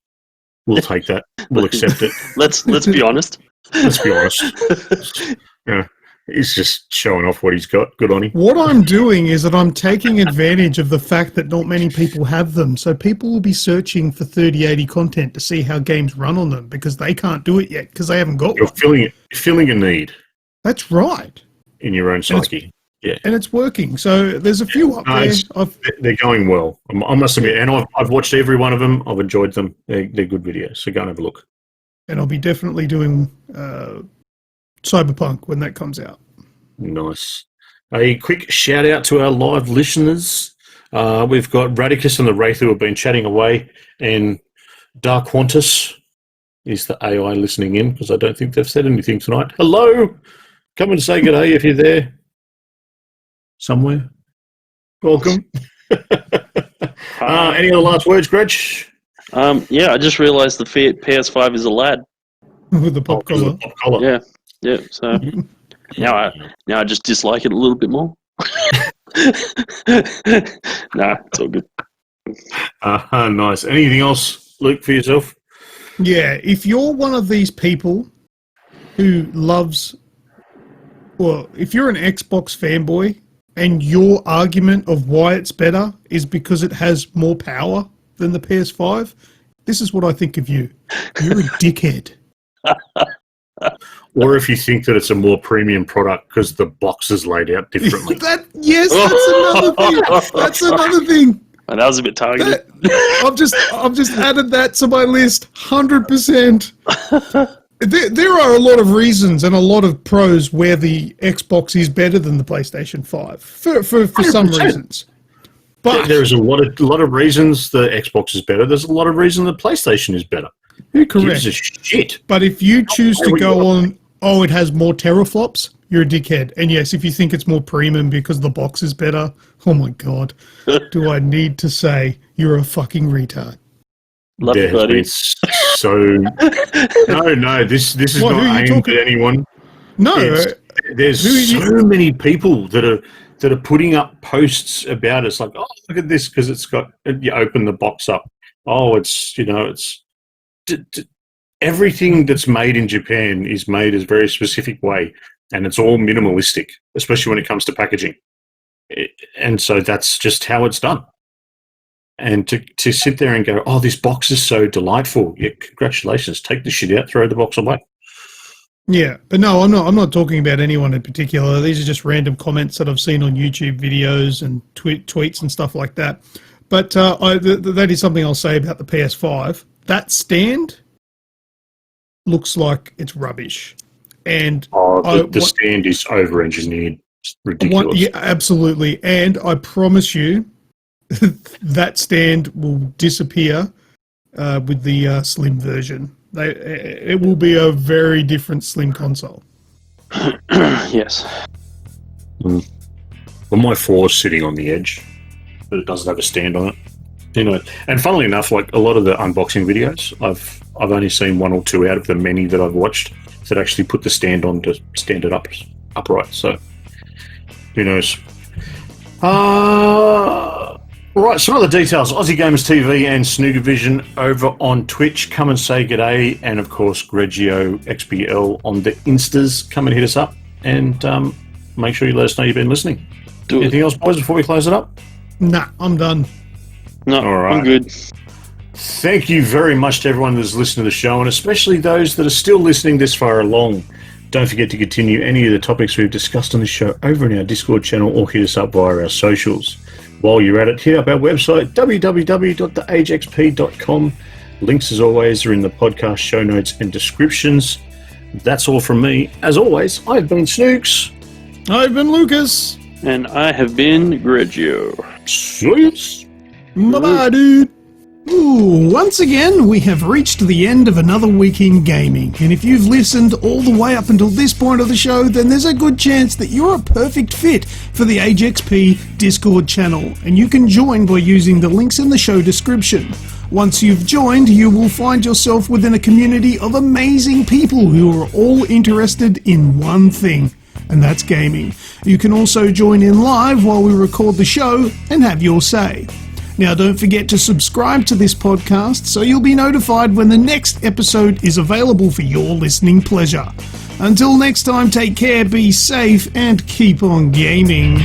We'll take that. We'll accept it. Let's be honest. Let's be honest. Yeah, he's just showing off what he's got. Good on him. What I'm doing is that I'm taking advantage of the fact that not many people have them. So people will be searching for 3080 content to see how games run on them because they can't do it yet because they haven't got one. You're filling a need. That's right. In your own psyche. Yeah, and it's working. So there's a few up there. They're going well. I must admit, and I've watched every one of them. I've enjoyed them. They're good videos. So go and have a look. And I'll be definitely doing Cyberpunk when that comes out. Nice. A quick shout out to our live listeners. We've got Radicus and the Wraith who have been chatting away, and Dark Qantas is the AI listening in because I don't think they've said anything tonight. Hello, come and say good day if you're there. Somewhere. Welcome. Any other last words, Greg? Yeah, I just realised the PS5 is a lad. With the pop collar. Pop collar. Yeah. So now I just dislike it a little bit more. Nah, it's all good. Nice. Anything else, Luke, for yourself? Yeah, if you're one of these people who loves, well, if you're an Xbox fanboy and your argument of why it's better is because it has more power than the PS5, this is what I think of you. You're a dickhead. Or if you think that it's a more premium product because the box is laid out differently. That's another thing. That's another thing. And that was a bit targeted. I've just added that to my list, 100%. There are a lot of reasons and a lot of pros where the Xbox is better than the PlayStation 5 for some reasons. But there's a lot of reasons the Xbox is better. There's a lot of reasons the PlayStation is better. Who gives a shit? But if you choose to go on, it has more teraflops, you're a dickhead. And yes, if you think it's more premium because the box is better, oh my god, do I need to say you're a fucking retard? Love you, buddy. So no, this is not aimed at anyone. No, there's so many people that are putting up posts about it. It's like, oh, look at this because it's got. You open the box up. Oh, it's everything that's made in Japan is made a very specific way, and it's all minimalistic, especially when it comes to packaging. And so that's just how it's done. And to sit there and go, oh, this box is so delightful. Yeah, congratulations. Take the shit out, throw the box away. Yeah, but no, I'm not talking about anyone in particular. These are just random comments that I've seen on YouTube videos and tweets and stuff like that. But that is something I'll say about the PS5. That stand looks like it's rubbish. And the stand is over-engineered. It's ridiculous. Yeah, absolutely. And I promise you, that stand will disappear with the slim version. It will be a very different slim console. Yes. Well, my 4 is sitting on the edge, but it doesn't have a stand on it. And funnily enough, like a lot of the unboxing videos, I've only seen 1 or 2 out of the many that I've watched that actually put the stand on to stand it upright. So, who knows? Right, some other details. Aussie Gamers TV and Snooger Vision over on Twitch. Come and say g'day. And, of course, Grejio XBL on the Instas. Come and hit us up. And make sure you let us know you've been listening. Anything else, boys, before we close it up? Nah, I'm done. No, all right. I'm good. Thank you very much to everyone that's listened to the show, and especially those that are still listening this far along. Don't forget to continue any of the topics we've discussed on the show over in our Discord channel or hit us up via our socials. While you're at it, hit up our website, www.theagexp.com. Links, as always, are in the podcast show notes and descriptions. That's all from me. As always, I've been Snoogs. I've been Lucas. And I have been Grejio. Cheers. Bye-bye, dude. Ooh, once again, we have reached the end of another week in gaming, and if you've listened all the way up until this point of the show, then there's a good chance that you're a perfect fit for the Age XP Discord channel, and you can join by using the links in the show description. Once you've joined, you will find yourself within a community of amazing people who are all interested in one thing, and that's gaming. You can also join in live while we record the show and have your say. Now, don't forget to subscribe to this podcast so you'll be notified when the next episode is available for your listening pleasure. Until next time, take care, be safe, and keep on gaming.